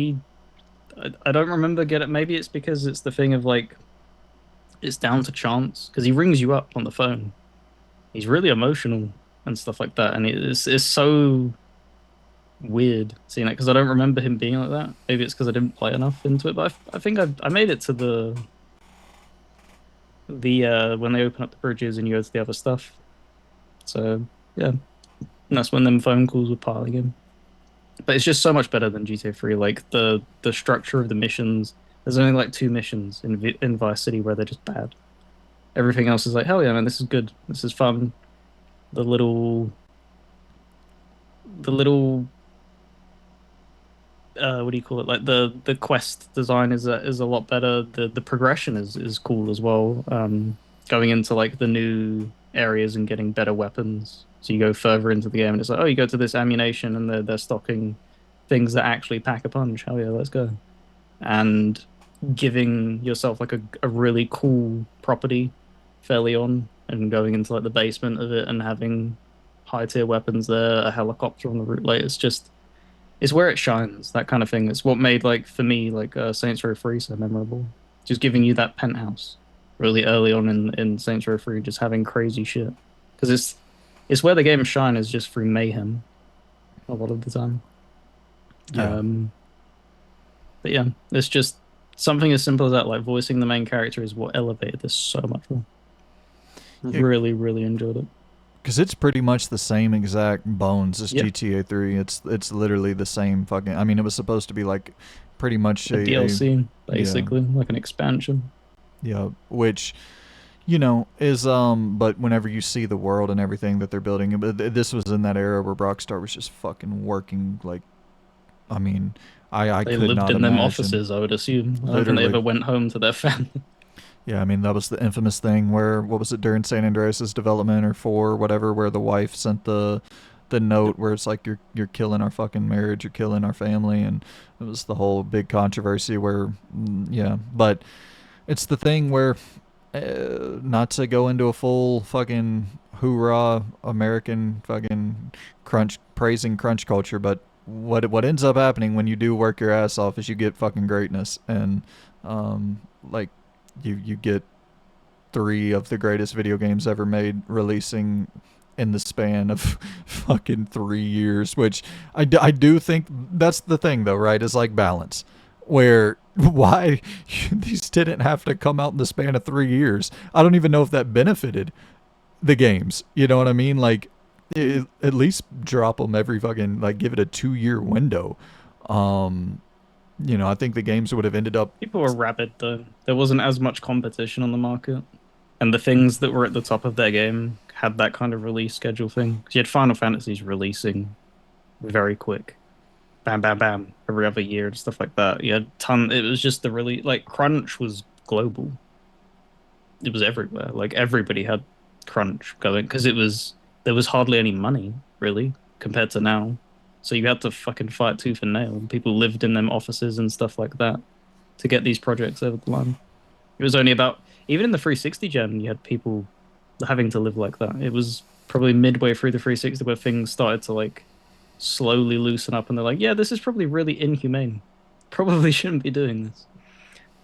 I don't remember get it. Maybe it's because it's the thing of like it's down to chance because he rings you up on the phone. He's really emotional and stuff like that, and it's so weird seeing it because I don't remember him being like that. Maybe it's because I didn't play enough into it, but I think I made it to the when they open up the bridges and you go to the other stuff. So yeah, and that's when them phone calls were piling in. But it's just so much better than GTA 3. Like the structure of the missions. There's only like two missions in Vice City where they're just bad. Everything else is like hell yeah, man, this is good. This is fun. The little what do you call it? Like the quest design is a lot better. The progression is cool as well. Going into like the new areas and getting better weapons. So you go further into the game and it's like, oh, you go to this ammunition and they're stocking things that actually pack a punch. Hell yeah, let's go. And giving yourself like a really cool property fairly on and going into like the basement of it and having high tier weapons there, a helicopter on the roof. Like it's where it shines, that kind of thing. It's what made like for me like Saints Row 3 so memorable. Just giving you that penthouse really early on in Saints Row 3, just having crazy shit. Because it's where the game shine is just through mayhem a lot of the time. yeah. Um, but yeah, it's just something as simple as that, like voicing the main character is what elevated this so much more. Yeah, Really, really enjoyed it. because it's pretty much the same exact bones as Yeah, GTA 3. It's literally the same fucking. I mean, it was supposed to be like pretty much a a DLC yeah, basically, like an expansion. yeah, which is but whenever you see the world and everything that they're building, but this was in that era where Rockstar was just fucking working like. I mean, I They could lived not in them imagine. offices, I would assume. I don't think they Literally. ever went home to their family. Yeah, I mean that was the infamous thing where what was it during San Andreas's development or four or whatever, where the wife sent the note where it's like you're killing our fucking marriage, you're killing our family, and it was the whole big controversy where yeah, but it's the thing where not to go into a full fucking hoorah American fucking crunch praising crunch culture, but what ends up happening when you do work your ass off is you get fucking greatness and like you get three of the greatest video games ever made releasing in the span of fucking 3 years, which I do think that's the thing though, right? Is like balance. Where why these didn't have to come out in the span of 3 years. I don't even know if that benefited the games. You know what I mean? Like, at least drop them every fucking like give it a 2 year window. Um, I think the games would have ended up. People were rabid though. There wasn't as much competition on the market. And the things that were at the top of their game had that kind of release schedule thing. 'Cause you had Final Fantasies releasing very quick. bam, bam, bam every other year and stuff like that. You had ton. It was just the really like crunch was global. It was everywhere. Like everybody had crunch going because it was there was hardly any money really compared to now. So you had to fucking fight tooth and nail. People lived in them offices and stuff like that to get these projects over the line. It was only about even in the 360 gen, you had people having to live like that. It was probably midway through the 360 where things started to like slowly loosen up, and they're like, "Yeah, this is probably really inhumane. Probably shouldn't be doing this."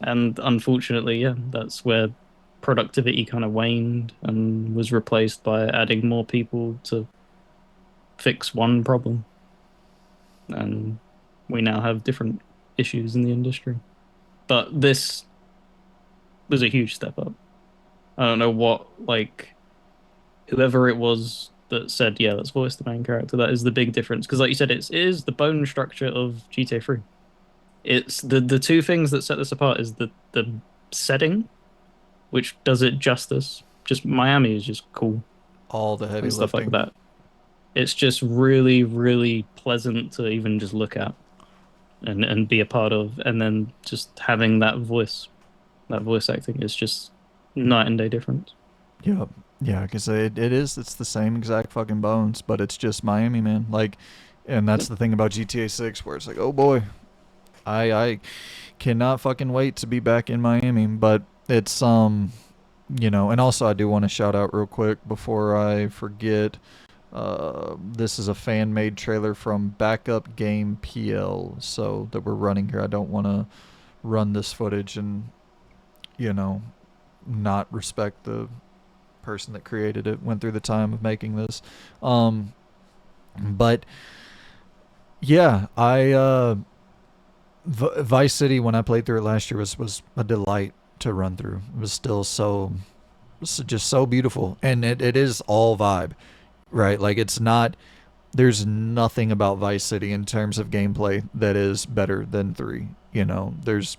And unfortunately, yeah, that's where productivity kind of waned and was replaced by adding more people to fix one problem. And we now have different issues in the industry. But this was a huge step up. I don't know what, like, whoever it was that said, yeah, let's voice the main character. That is the big difference. Because, like you said, it is the bone structure of GTA 3. It's the two things that set this apart is the setting, which does it justice. Just Miami is just cool All the heavy and stuff like lifting. that. It's just really, really pleasant to even just look at and be a part of. And then just having that voice acting is just night and day difference. Yep. Yeah, because it is. It's the same exact fucking bones, but it's just Miami, man. Like, and that's Yep. the thing about GTA 6, where it's like, oh boy, I cannot fucking wait to be back in Miami. But it's and also I do want to shout out real quick before I forget. This is a fan made trailer from Backup Game PL, so that we're running here. I don't want to run this footage and you know not respect the person that created it, went through the time of making this. Um, but yeah, Vice City when I played through it last year was a delight to run through. It was still just so beautiful, and it is all vibe, right? Like it's not. There's nothing about Vice City in terms of gameplay that is better than 3. There's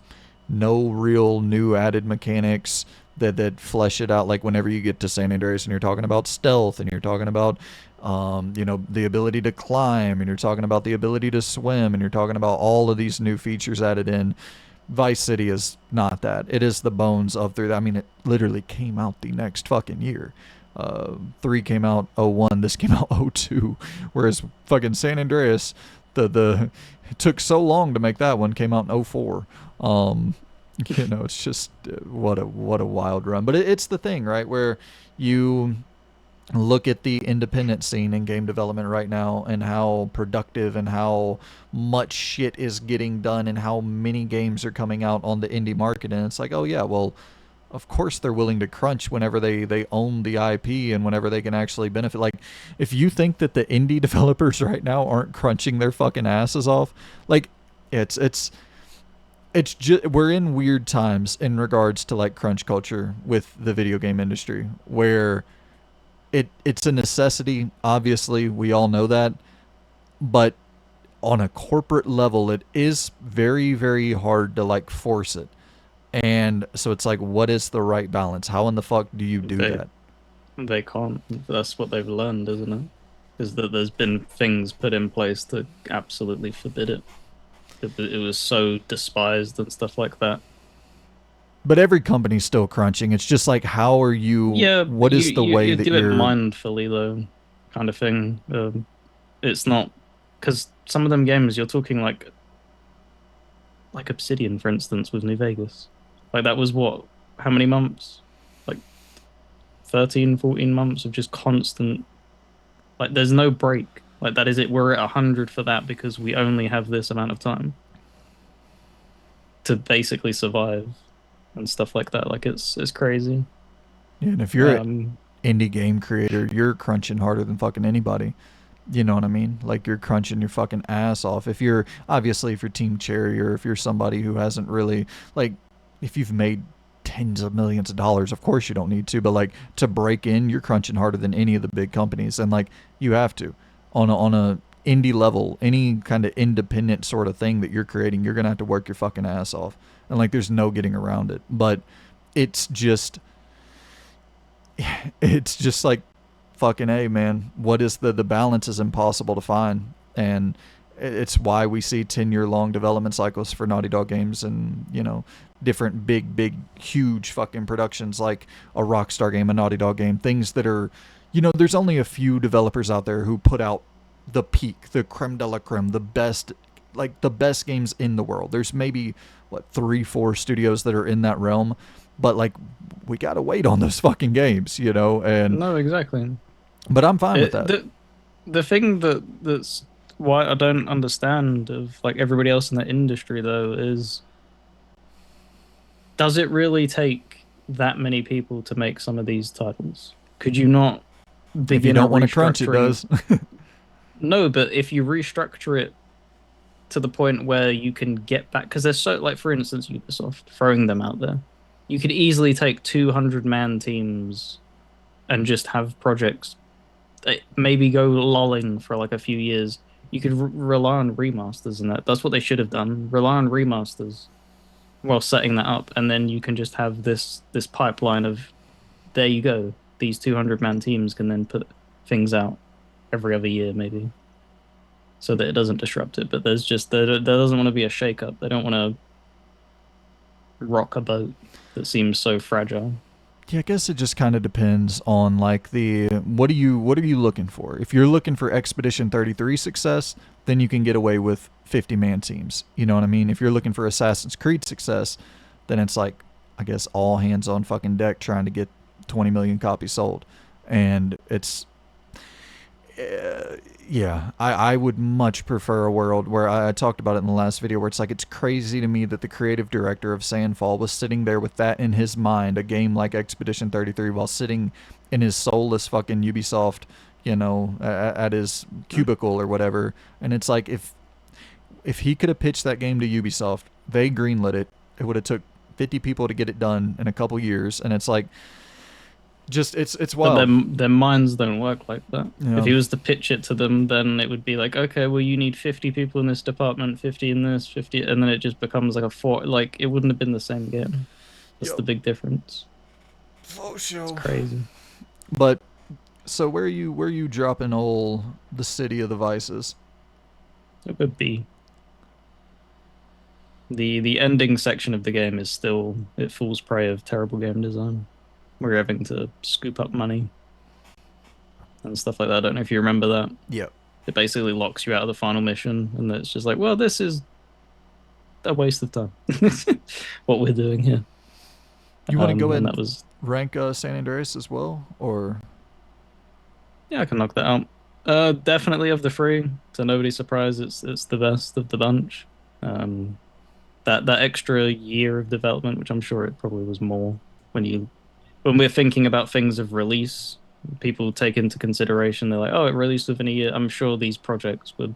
no real new added mechanics that flesh it out. Like whenever you get to San Andreas and you're talking about stealth and you're talking about the ability to climb and you're talking about the ability to swim and you're talking about all of these new features added in. Vice City is not that. It is the bones of 3. I mean, it literally came out the next fucking year. 3 came out '01. This came out '02. Whereas fucking San Andreas, the it took so long to make that one. Came out in '04. It's just what a wild run. But it's the thing, right? Where you look at the independent scene in game development right now and how productive and how much shit is getting done and how many games are coming out on the indie market, and it's like, oh yeah, well, of course they're willing to crunch whenever they own the IP and whenever they can actually benefit. Like, if you think that the indie developers right now aren't crunching their fucking asses off, like, it's just we're in weird times in regards to like crunch culture with the video game industry, where it's a necessity. Obviously, we all know that, but on a corporate level, it is very very hard to like force it. And so it's like, what is the right balance? How in the fuck do you do They that? they can't. That's what they've learned, isn't it? Is that there's been things put in place to absolutely forbid it. It was so despised and stuff like that. But every company's still crunching. It's just like, how are you? Yeah, What is the way you that do it you're? mindfully though, kind of thing. It's not because some of them games you're talking like Obsidian, for instance, with New Vegas. Like that was what, how many months? Like 13, 14 months of just constant, like there's no break. Like that is it. We're at 100 for that because we only have this amount of time to basically survive and stuff like that. Like it's crazy. And if you're an Um, indie game creator, you're crunching harder than fucking anybody. You know what I mean? Like, you're crunching your fucking ass off. If you're obviously, if you're Team Cherry, or if you're somebody who hasn't really, like, if you've made tens of millions of dollars, of course you don't need to. But like, to break in, you're crunching harder than any of the big companies, and like, you have to on a indie level, any kind of independent sort of thing that you're creating, you're gonna have to work your fucking ass off, and like, there's no getting around it. But it's just it's just like, fucking A, man. What is the balance is impossible to find. And It's why we see 10-year long development cycles for Naughty Dog games, and different big huge fucking productions like a Rockstar game, a Naughty Dog game, things that are, there's only a few developers out there who put out the peak, the creme de la creme, the best, like the best games in the world. There's maybe what 3 4 studios that are in that realm, but like we gotta wait on those fucking games, and No, exactly. but I'm fine with It, that. the thing that's why I don't understand of like everybody else in the industry though is does it really take that many people to make some of these titles? Could you not If you begin a don't want to crunch, it restructuring? does. No, but if you restructure it to the point where you can get back, because they're so, like, for instance, Ubisoft, throwing them out there, you could easily take 200-man teams and just have projects that maybe go lolling for like a few years. You could rely on remasters and that. That's what they should have done. Rely on remasters while setting that up, and then you can just have this pipeline of there you go. These 200-man teams can then put things out every other year, maybe, so that it doesn't disrupt it. But there doesn't want to be a shakeup. They don't want to rock a boat that seems so fragile. Yeah, I guess it just kind of depends on like the what are you looking for? If you're looking for Expedition 33 success, then you can get away with 50-man teams. You know what I mean? If you're looking for Assassin's Creed success, then it's like I guess all hands on fucking deck trying to get 20 million copies sold. And it's yeah, I would much prefer a world where I talked about it in the last video where it's like it's crazy to me that the creative director of Sandfall was sitting there with that in his mind, a game like Expedition 33, while sitting in his soulless fucking Ubisoft, at his cubicle or whatever. And it's like if he could have pitched that game to Ubisoft, they greenlit it. It would have took 50 people to get it done in a couple years, and it's like just it's But wild. their minds don't work like that. If Yeah. he was to pitch it to them, then it would be like, okay, well, you need 50 people in this department, 50 in this, 50, and then it just becomes like a four. Like it wouldn't have been the same game. That's the Yo, big difference. for It's sure. crazy. But so where you dropping all the city of the vices? It would be the ending section of the game is still it falls prey of terrible game design. We're having to scoop up money and stuff like that. I don't know if you remember that. Yep. It basically locks you out of the final mission, and it's just like, well, this is a waste of time. What we're doing here. You want to go ahead And and that was, rank San Andreas as well, or yeah, I can knock that out. Definitely of the three, so nobody's surprised it's the best of the bunch. Um, that extra year of development, which I'm sure it probably was more when we're thinking about things of release, people take into consideration. They're like, oh, it released within a year. I'm sure these projects were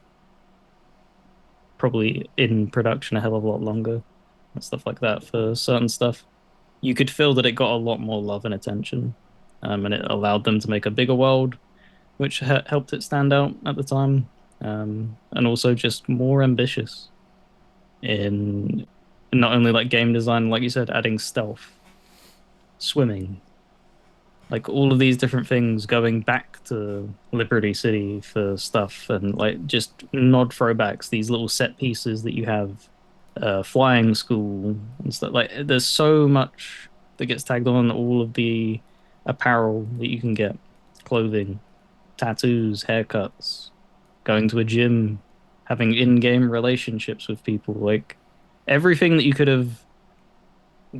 probably in production a hell of a lot longer and stuff like that for certain stuff. You could feel that it got a lot more love and attention, and it allowed them to make a bigger world, which helped it stand out at the time, and also just more ambitious in not only like game design, like you said, adding stealth, swimming, like all of these different things, going back to Liberty City for stuff, and like just nod throwbacks, these little set pieces that you have, flying school and stuff. Like there's so much that gets tagged on all of the apparel that you can get, clothing, tattoos, haircuts, going to a gym, having in-game relationships with people, like everything that you could have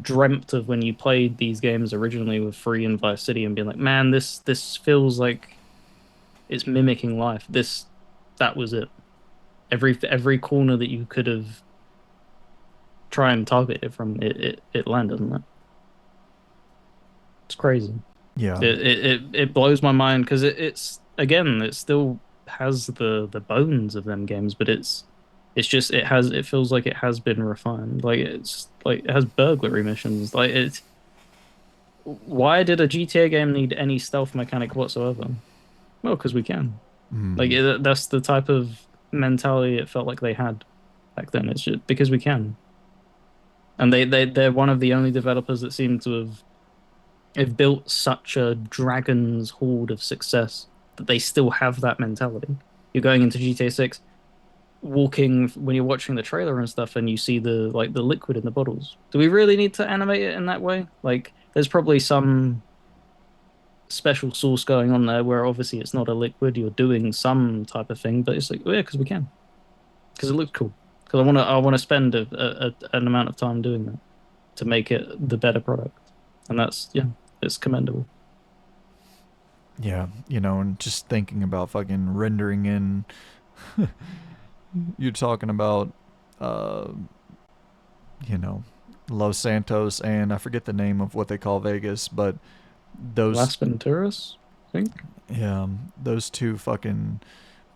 dreamt of when you played these games originally with Free and Vice City and being like, man, this feels like it's mimicking life. That was it. Every corner that you could have try and target it from, it landed on that. It's crazy. yeah, It blows my mind because it's again, it still has the bones of them games, but it's just it feels like it has been refined. Like it's like it has burglary missions. Like it's why did a GTA game need any stealth mechanic whatsoever? Well, because we can. Like that's the type of mentality it felt like they had back then. It's just because we can, and they're one of the only developers that seem to have built such a dragon's horde of success that they still have that mentality. You're going into GTA 6. walking when you're watching the trailer and stuff, and you see the liquid in the bottles. Do we really need to animate it in that way? Like, there's probably some special sauce going on there where obviously it's not a liquid. You're doing some type of thing, but it's like, oh, yeah, because we can, because it looks cool. Because I want to spend an amount of time doing that to make it the better product, and that's yeah, it's commendable. Yeah, and just thinking about fucking rendering in, you're talking about, uh, you know, Los Santos, and I forget the name of what they call Vegas, but those, Las Venturas, I think. yeah, those two fucking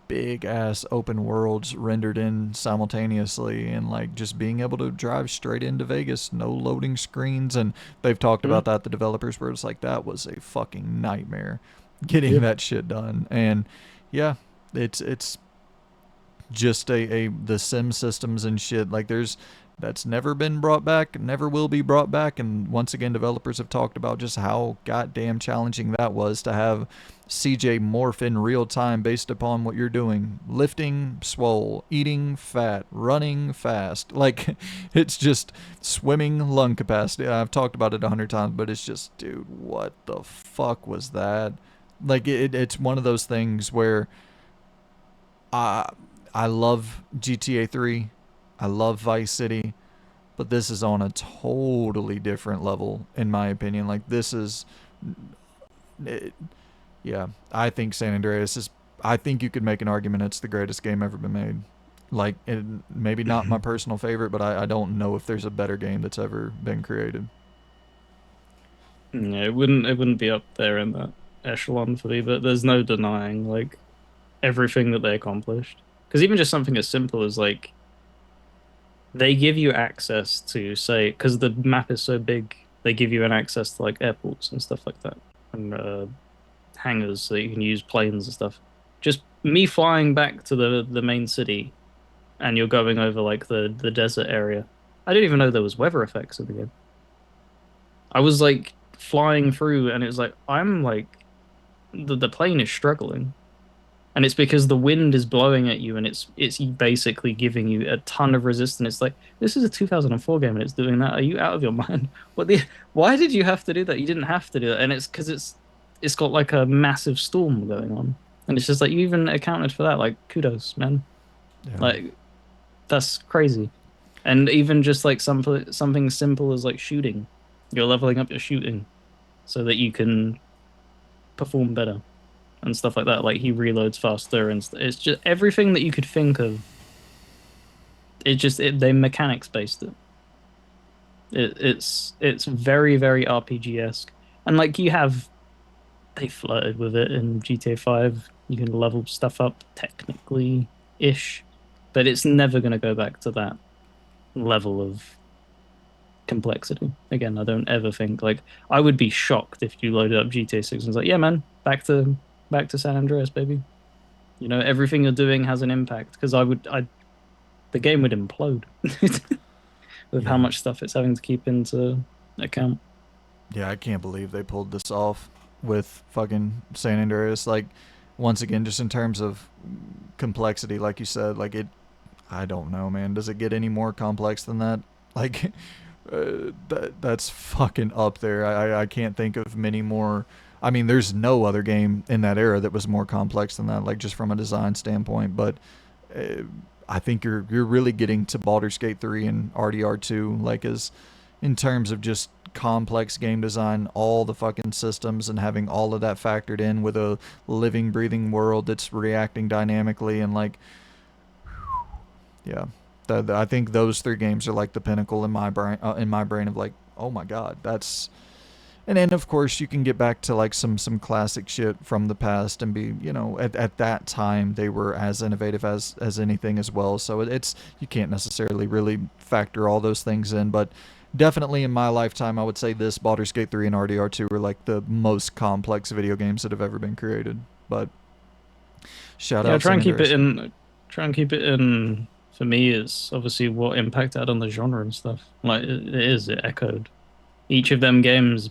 big ass open worlds rendered in simultaneously, and like just being able to drive straight into Vegas, no loading screens. And they've talked Mm, about that, the developers, where it's like that was a fucking nightmare getting yep. that shit done. And yeah, it's just a the sim systems and shit, like there's that's never been brought back, never will be brought back. And once again, developers have talked about just how goddamn challenging that was to have CJ morph in real time based upon what you're doing, lifting swole, eating fat, running fast. Like it's just swimming lung capacity. I've talked about it 100 times, but it's just, dude, what the fuck was that? Like it's one of those things where I I love GTA 3. I love Vice City, but this is on a totally different level in my opinion. Like this is it, yeah, I think San Andreas is, I think you could make an argument it's the greatest game ever been made. Like maybe not my personal favorite, but I don't know if there's a better game that's ever been created. Yeah, it wouldn't be up there in that echelon for me, but there's no denying like everything that they accomplished. Because even just something as simple as like they give you access to say because the map is so big, they give you an access to like airports and stuff like that, and hangars so you can use planes and stuff. Just me flying back to the main city, and you're going over like the desert area. I didn't even know there was weather effects in the game. I was like flying through, and it was like I'm like the plane is struggling, and it's because the wind is blowing at you, and it's basically giving you a ton of resistance. It's like this is a 2004 game, and it's doing that. Are you out of your mind? What the? Why did you have to do that? You didn't have to do that, and it's because it's got like a massive storm going on, and it's just like you even accounted for that. Like kudos, man. Yeah. Like that's crazy. And even just like something simple as like shooting, you're leveling up your shooting so that you can perform better and stuff like that. Like he reloads faster, and it's just everything that you could think of. They mechanics based it. It's very very RPG esque, and like you have they flirted with it in GTA 5. You can level stuff up technically ish, but it's never going to go back to that level of complexity. Again, I don't ever think like I would be shocked if you loaded up GTA 6 and was like, yeah, man, back to San Andreas, baby. Everything you're doing has an impact because I the game would implode with how Yeah. much stuff it's having to keep into account. Yeah, I can't believe they pulled this off with fucking San Andreas. Like, once again, just in terms of complexity, like you said, like I don't know, man. Does it get any more complex than that? Like, that's fucking up there. I can't think of many more. I mean, there's no other game in that era that was more complex than that, like just from a design standpoint. But uh, I think you're really getting to Baldur's Gate 3 and RDR 2, like as in terms of just complex game design, all the fucking systems, and having all of that factored in with a living, breathing world that's reacting dynamically. And like, yeah, I think those three games are like the pinnacle in my brain. In my brain of like, oh my god, that's. And then of course you can get back to like some classic shit from the past and be, at that time they were as innovative as anything as well. So it's, you can't necessarily really factor all those things in, but definitely in my lifetime I would say this, Baldur's Gate 3 and RDR2 are like the most complex video games that have ever been created. But shout Yeah, out try San and keep it Andreas. in. Try and keep it in. For me, it's obviously what impact it had on the genre and stuff. Like it echoed. Each of them games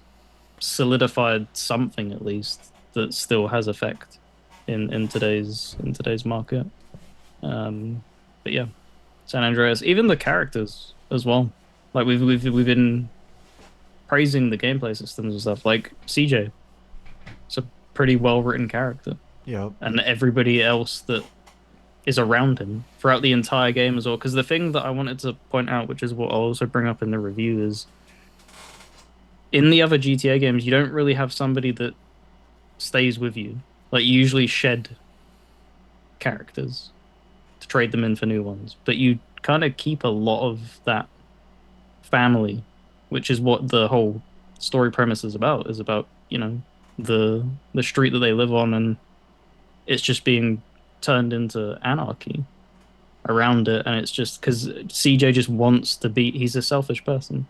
solidified something at least that still has effect in today's market. Um, But yeah, San Andreas, even the characters as well. Like we've been praising the gameplay systems and stuff. Like CJ, it's a pretty well written character, Yep. and everybody else that is around him throughout the entire game as well. Because the thing that I wanted to point out, which is what I'll also bring up in the review, is in the other GTA games, you don't really have somebody that stays with you. Like you usually shed characters to trade them in for new ones, but you kind of keep a lot of that family, which is what the whole story premise is about, the street that they live on, and it's just being turned into anarchy around it. And it's just because CJ just wants to be, he's a selfish person.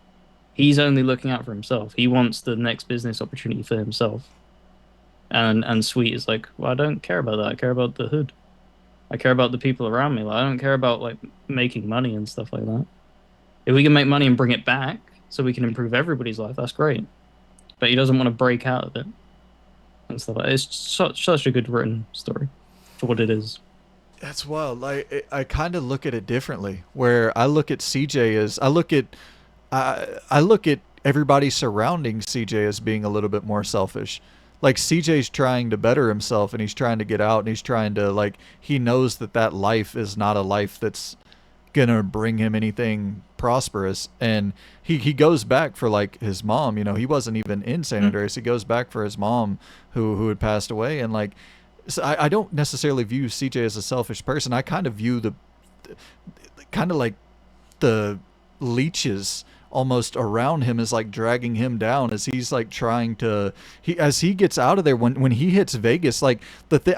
He's only looking out for himself. He wants the next business opportunity for himself. And Sweet is like, well, I don't care about that. I care about the hood. I care about the people around me. Like, I don't care about like making money and stuff like that. If we can make money and bring it back so we can improve everybody's life, that's great. But he doesn't want to break out of it and stuff like that. It's such a good written story for what it is. That's wild. I kind of look at it differently. Where I look at CJ as I look at everybody surrounding CJ as being a little bit more selfish. Like CJ's trying to better himself and he's trying to get out and he's trying to like he knows that that life is not a life that's gonna bring him anything prosperous, and he goes back for like his mom. He wasn't even in San Mm. Andreas. He goes back for his mom who had passed away, and like so I don't necessarily view CJ as a selfish person. I kind of view the kind of like the leeches almost around him is like dragging him down as he's like trying to he as he gets out of there when he hits Vegas. Like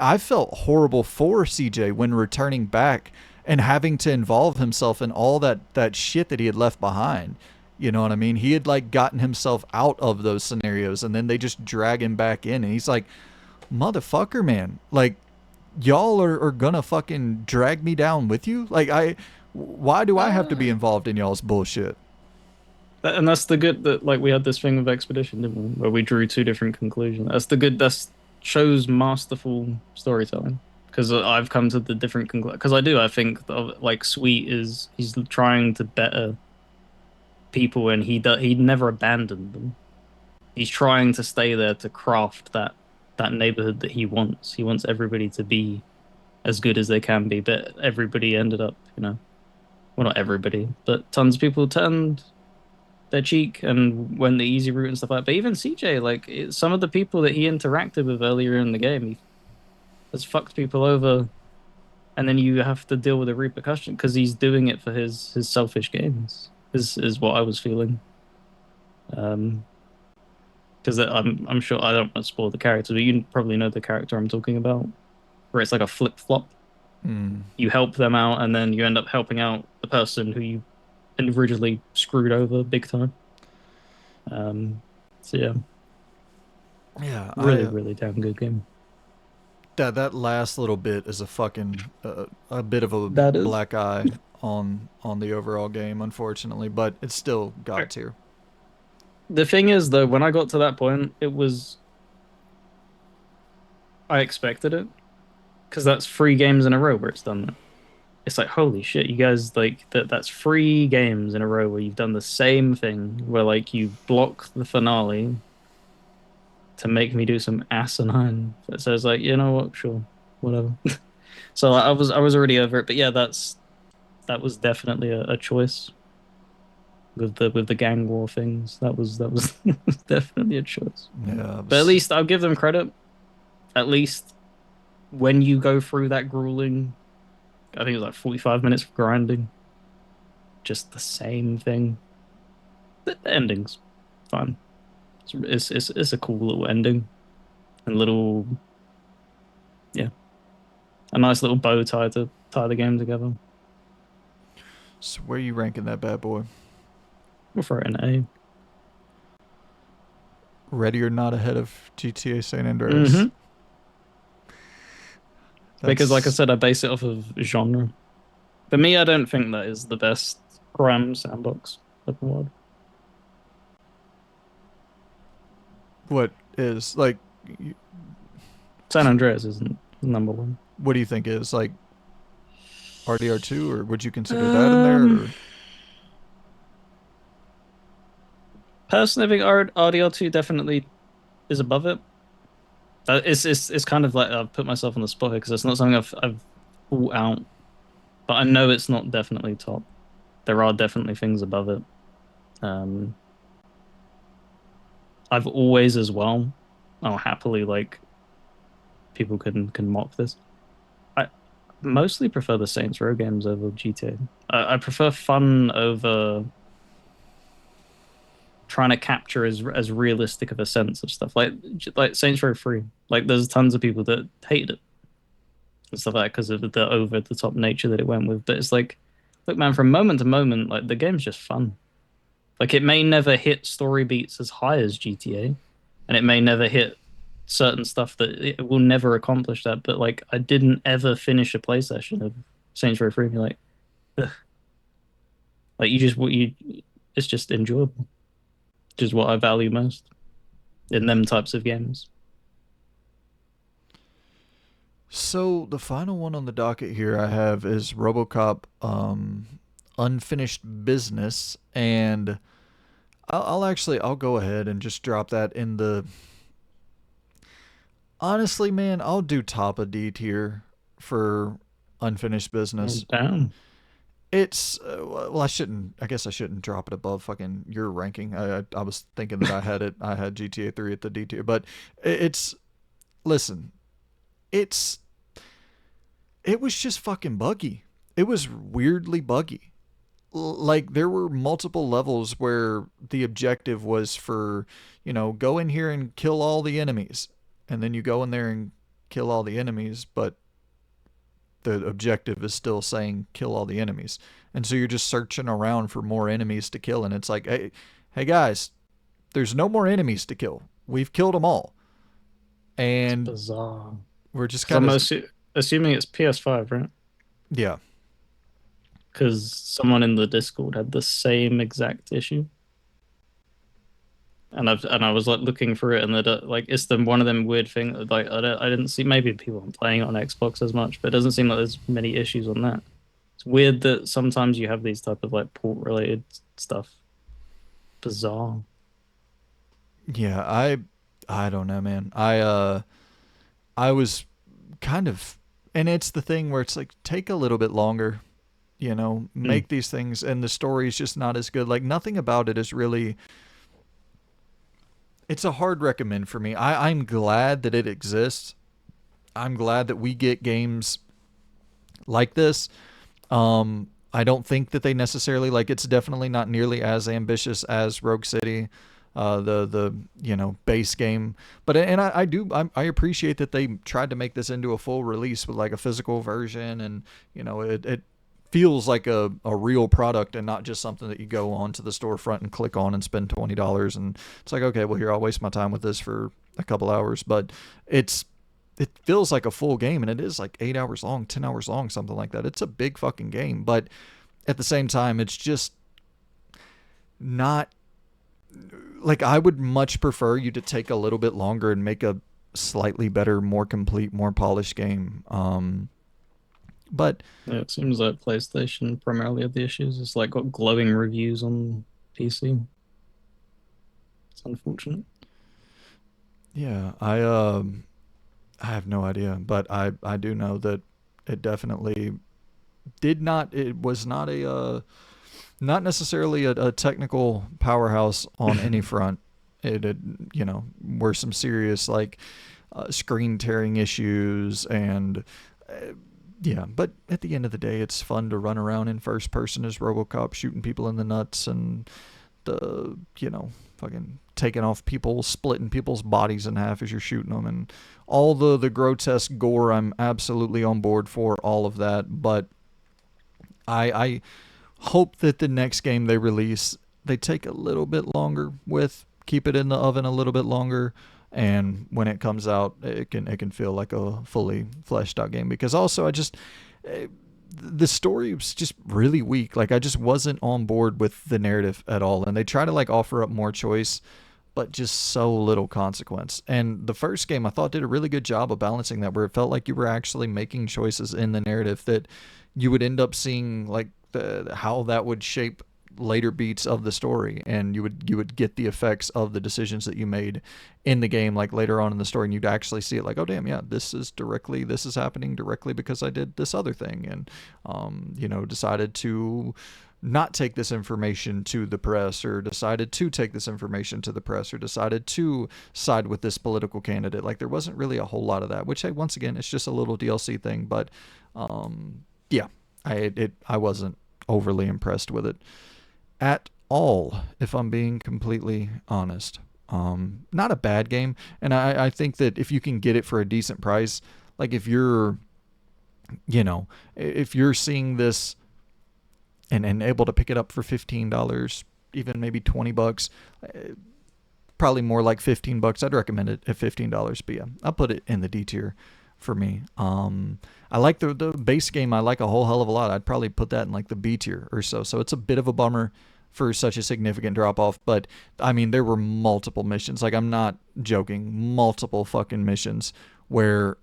I felt horrible for CJ when returning back and having to involve himself in all that shit that he had left behind. You know what I mean? He had like gotten himself out of those scenarios and then they just drag him back in and he's like, motherfucker, man, like y'all are gonna fucking drag me down with you. Like why do I have to be Uh, involved in y'all's bullshit? and that's the good that like we had this thing with Expedition, didn't we? Where we drew two different conclusions. That's the good. That's shows masterful storytelling. Because I've come to the different conclusion. Because I do. I think like Sweet is he's trying to better people, and he never abandoned them. He's trying to stay there to craft that neighborhood that he wants. He wants everybody to be as good as they can be, but everybody ended up, well, not everybody, but tons of people turned their cheek and went the easy route and stuff like that. But even CJ, like some of the people that he interacted with earlier in the game, he has fucked people over, and then you have to deal with the repercussion because he's doing it for his selfish gains. Is what I was feeling. Um, because I'm sure I don't want to spoil the character, but you probably know the character I'm talking about, where it's like a flip flop. Mm. You help them out, and then you end up helping out the person who you originally screwed over big time. Um, so yeah, Yeah, really, really damn good game. that last little bit is a fucking a bit of a That is. black eye on the overall game, unfortunately, but it's still God tier. The thing is, though, when I got to that point, it was I expected it because that's 3 games in a row where it's done that. It's like holy shit, you guys like that's 3 games in a row where you've done the same thing, where like you block the finale to make me do some asinine. So it's like, you know what, sure, whatever. So like, I was already over it, but yeah, that was definitely a choice with the gang war things. That was definitely a choice. Yeah, But at least I'll give them credit. At least when you go through that grueling, I think it was like 45 minutes of grinding, just the same thing. The ending's fun. It's a cool little ending and little, yeah, a nice little bow tie to tie the game together. so where you ranking that bad boy? We'll throw it in A. Ready or not ahead of GTA San Andreas? Mm-hmm. Because, like I That's said, I base it off of genre. For me, I don't think that is the best crime sandbox open world. what is like. San Andreas isn't number one. What do you think is like? RDR2, or would you consider that in there? Um, Or Personally, I think RDR2 definitely is above it. It's kind of like I've put myself on the spot here because it's not something I've thought out, but I know it's not definitely top. There are definitely things above it. Um, I've always as well. I'll happily like people can mock this. I mostly prefer the Saints Row games over GTA. I prefer fun over trying to capture as realistic of a sense of stuff like Saints Row 3. Like there's tons of people that hate it and stuff like that because of the over the top nature that it went with. But it's like, look, man, from moment to moment, like the game's just fun. Like it may never hit story beats as high as GTA, and it may never hit certain stuff that it will never accomplish that. But like I didn't ever finish a play session of Saints Row 3 and be like, ugh. Like you just what you it's just enjoyable, which is what I value most in them types of games. so the final one on the docket here I have is RoboCop Unfinished Business, and I'll go ahead and just drop that in the. Honestly, man, I'll do top of D tier for Unfinished Oh, Business. damn. It's well, I shouldn't. I guess I shouldn't drop it above fucking your ranking. I was thinking that I had it. I had GTA 3 at the D tier, but it's listen. It's it was just fucking buggy. It was weirdly buggy. Like there were multiple levels where the objective was for, go in here and kill all the enemies, and then you go in there and kill all the enemies, but the objective is still saying kill all the enemies. And so you're just searching around for more enemies to kill, and it's like, hey guys, there's no more enemies to kill. We've killed them all. It's And bizarre. we're just Because kind of assuming it's PS5, right? yeah. Because someone in the Discord had the same exact issue. And I was like looking for it, and that like it's the one of them weird thing. Like I didn't see, maybe people aren't playing it on Xbox as much, but it doesn't seem like there's many issues on that. It's weird that sometimes you have these type of like port related stuff. Bizarre. Yeah, I don't know, man. I was kind of, and it's the thing where it's like take a little bit longer, Hmm. make these things, and the story's just not as good. Like nothing about it is really. It's a hard recommend for me. I'm glad that it exists. I'm glad that we get games like this. I don't think that they necessarily like. It's definitely not nearly as ambitious as Rogue City, the base game. But and I appreciate that they tried to make this into a full release with like a physical version, and it feels like a real product and not just something that you go on to the storefront and click on and spend $20, and it's like, okay, well, here, I'll waste my time with this for a couple hours. But it's it feels like a full game, and it is like 8 hours long, 10 hours long, something like that. It's a big fucking game, but at the same time, it's just not like. I would much prefer you to take a little bit longer and make a slightly better, more complete, more polished game. But Yeah, it seems like PlayStation primarily had the issues. It's like got glowing reviews on PC. It's unfortunate. yeah, I have no idea, but I do know that it definitely did not. It was not not necessarily a technical powerhouse on any front. It had, were some serious like screen tearing issues, and uh, yeah. But at the end of the day, it's fun to run around in first person as RoboCop, shooting people in the nuts, and the fucking taking off people, splitting people's bodies in half as you're shooting them, and all the grotesque gore. I'm absolutely on board for all of that, but I hope that the next game they release, they take a little bit longer with, keep it in the oven a little bit longer, and when it comes out, it can feel like a fully fleshed out game. Because also, eh, the story was just really weak. Like I just wasn't on board with the narrative at all, and they try to like offer up more choice, but just so little consequence. And the first game I thought did a really good job of balancing that, where it felt like you were actually making choices in the narrative that you would end up seeing, like how that would shape later beats of the story, and you would get the effects of the decisions that you made in the game, like later on in the story, and you'd actually see it like, oh damn, yeah, this is happening directly because I did this other thing, and decided to not take this information to the press, or decided to take this information to the press, or decided to side with this political candidate. Like, there wasn't really a whole lot of that, which, hey, once again, it's just a little DLC thing, but yeah, I wasn't overly impressed with it at all, if I'm being completely honest. Not a bad game, and I think that if you can get it for a decent price, like if you're seeing this and able to pick it up for $15, even maybe $20, probably more like $15. I'd recommend it at $15. But yeah, I'll put it in the D tier for me. I like the base game. I like a whole hell of a lot. I'd probably put that in like the B tier or so. So it's a bit of a bummer for such a significant drop off. But I mean, there were multiple missions. Like, I'm not joking. Multiple fucking missions where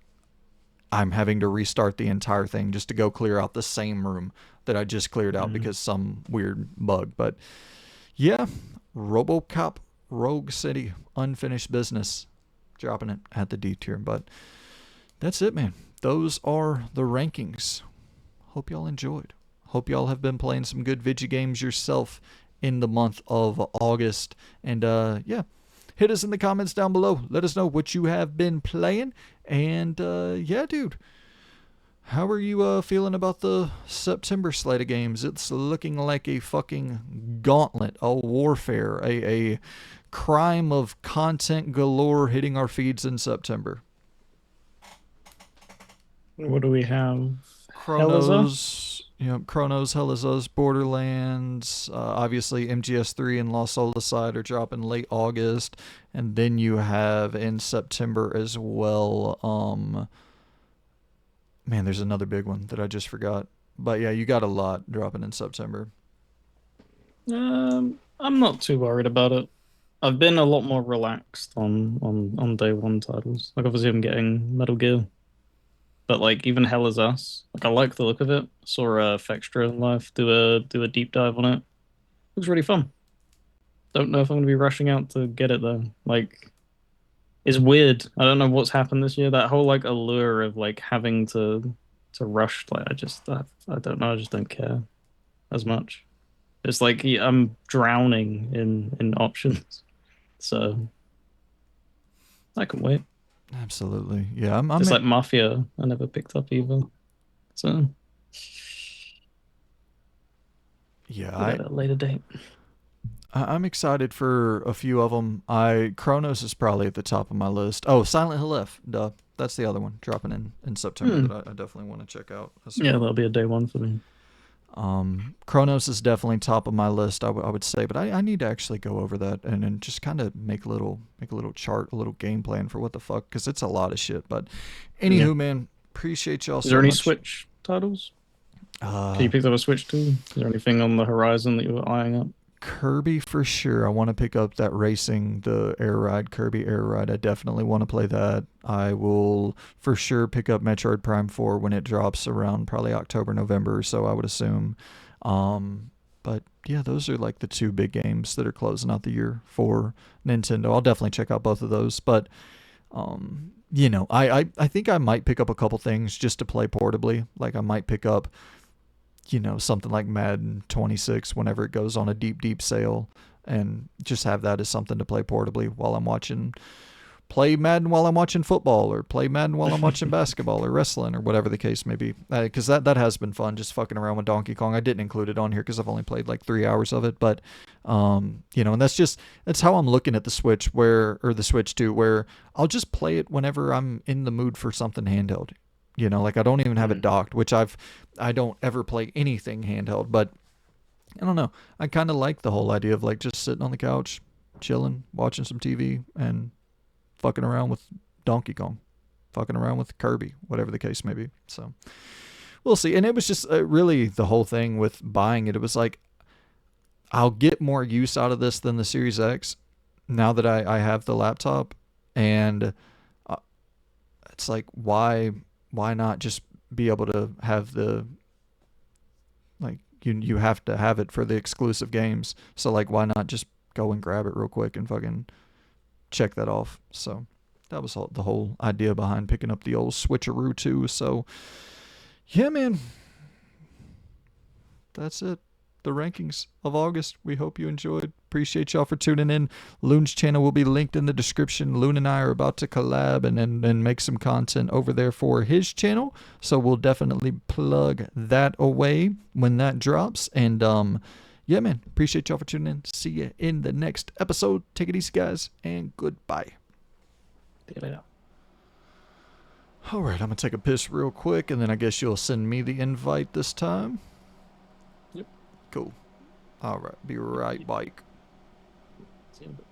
I'm having to restart the entire thing just to go clear out the same room that I just cleared out because some weird bug. But yeah, RoboCop Rogue City, unfinished business. Dropping it at the D tier. But that's it, man. Those are the rankings. Hope y'all enjoyed. Hope y'all have been playing some good video games yourself in the month of August. And yeah, hit us in the comments down below. Let us know what you have been playing. And yeah, dude, how are you feeling about the September slate of games? It's looking like a fucking gauntlet, a warfare, a crime of content galore hitting our feeds in September. What do we have? Heliza? Chronos, Chronos, Helizos, Borderlands, obviously MGS3 and Lost Odyssey are dropping late August, and then you have in September as well. Man, there's another big one that I just forgot, but yeah, you got a lot dropping in September. I'm not too worried about it. I've been a lot more relaxed on day one titles. Like, obviously I'm getting Metal Gear, but like even Hell is Us, like I like the look of it. Saw Fextra live do a deep dive on it. Looks really fun. Don't know if I'm gonna be rushing out to get it though. Like, it's weird. I don't know what's happened this year. That whole like allure of like having to rush. Like, I don't know. I just don't care as much. It's like, yeah, I'm drowning in options. So I can wait. Absolutely, yeah. I'm It's like Mafia. I never picked up either. So yeah, get it at a later date. I'm excited for a few of them. Chronos is probably at the top of my list. Oh, Silent Hill F, duh. That's the other one dropping in September that I definitely want to check out. Yeah, that'll be a day one for me. Chronos is definitely top of my list. I would say, but I need to actually go over that and just kind of make a little chart, a little game plan for what the fuck, because it's a lot of shit. But anywho, man, appreciate y'all Is so there any much. Switch titles? Can you pick up a Switch too? Is there anything on the horizon that you're eyeing up? Kirby for sure. I want to pick up that racing, the Air Ride, Kirby Air Ride. I definitely want to play that. I will for sure pick up Metroid Prime 4 when it drops around probably October, November, so I would assume. But yeah, those are like the two big games that are closing out the year for Nintendo. I'll definitely check out both of those. But I think I might pick up a couple things just to play portably. Like, I might pick up something like Madden 26 whenever it goes on a deep sale, and just have that as something to play portably while I'm play Madden while I'm watching football, or play Madden while I'm watching basketball or wrestling or whatever the case may be. Because that has been fun, just fucking around with Donkey Kong. I didn't include it on here because I've only played like 3 hours of it, but and that's how I'm looking at the Switch, or the Switch 2, where I'll just play it whenever I'm in the mood for something handheld. Like, I don't even have it docked, which I don't ever play anything handheld, but I don't know. I kind of like the whole idea of like just sitting on the couch, chilling, watching some TV, and fucking around with Donkey Kong, fucking around with Kirby, whatever the case may be. So we'll see. And it was just really the whole thing with buying it. It was like, I'll get more use out of this than the Series X. now that I have the laptop, and uh, it's like why not just be able to have the like you have to have it for the exclusive games. So like why not just go and grab it real quick and fucking check that off. So that was the whole idea behind picking up the old switcheroo too. So yeah, man, that's it. The rankings of August. We hope you enjoyed. Appreciate y'all for tuning in. Loon's channel will be linked in the description. Loon and I are about to collab and make some content over there for his channel. So we'll definitely plug that away when that drops. And yeah, man, appreciate y'all for tuning in. See you in the next episode. Take it easy, guys, and goodbye. See you later. All right, I'm going to take a piss real quick, and then I guess you'll send me the invite this time. Yep. Cool. All right, be right back. See you in a bit.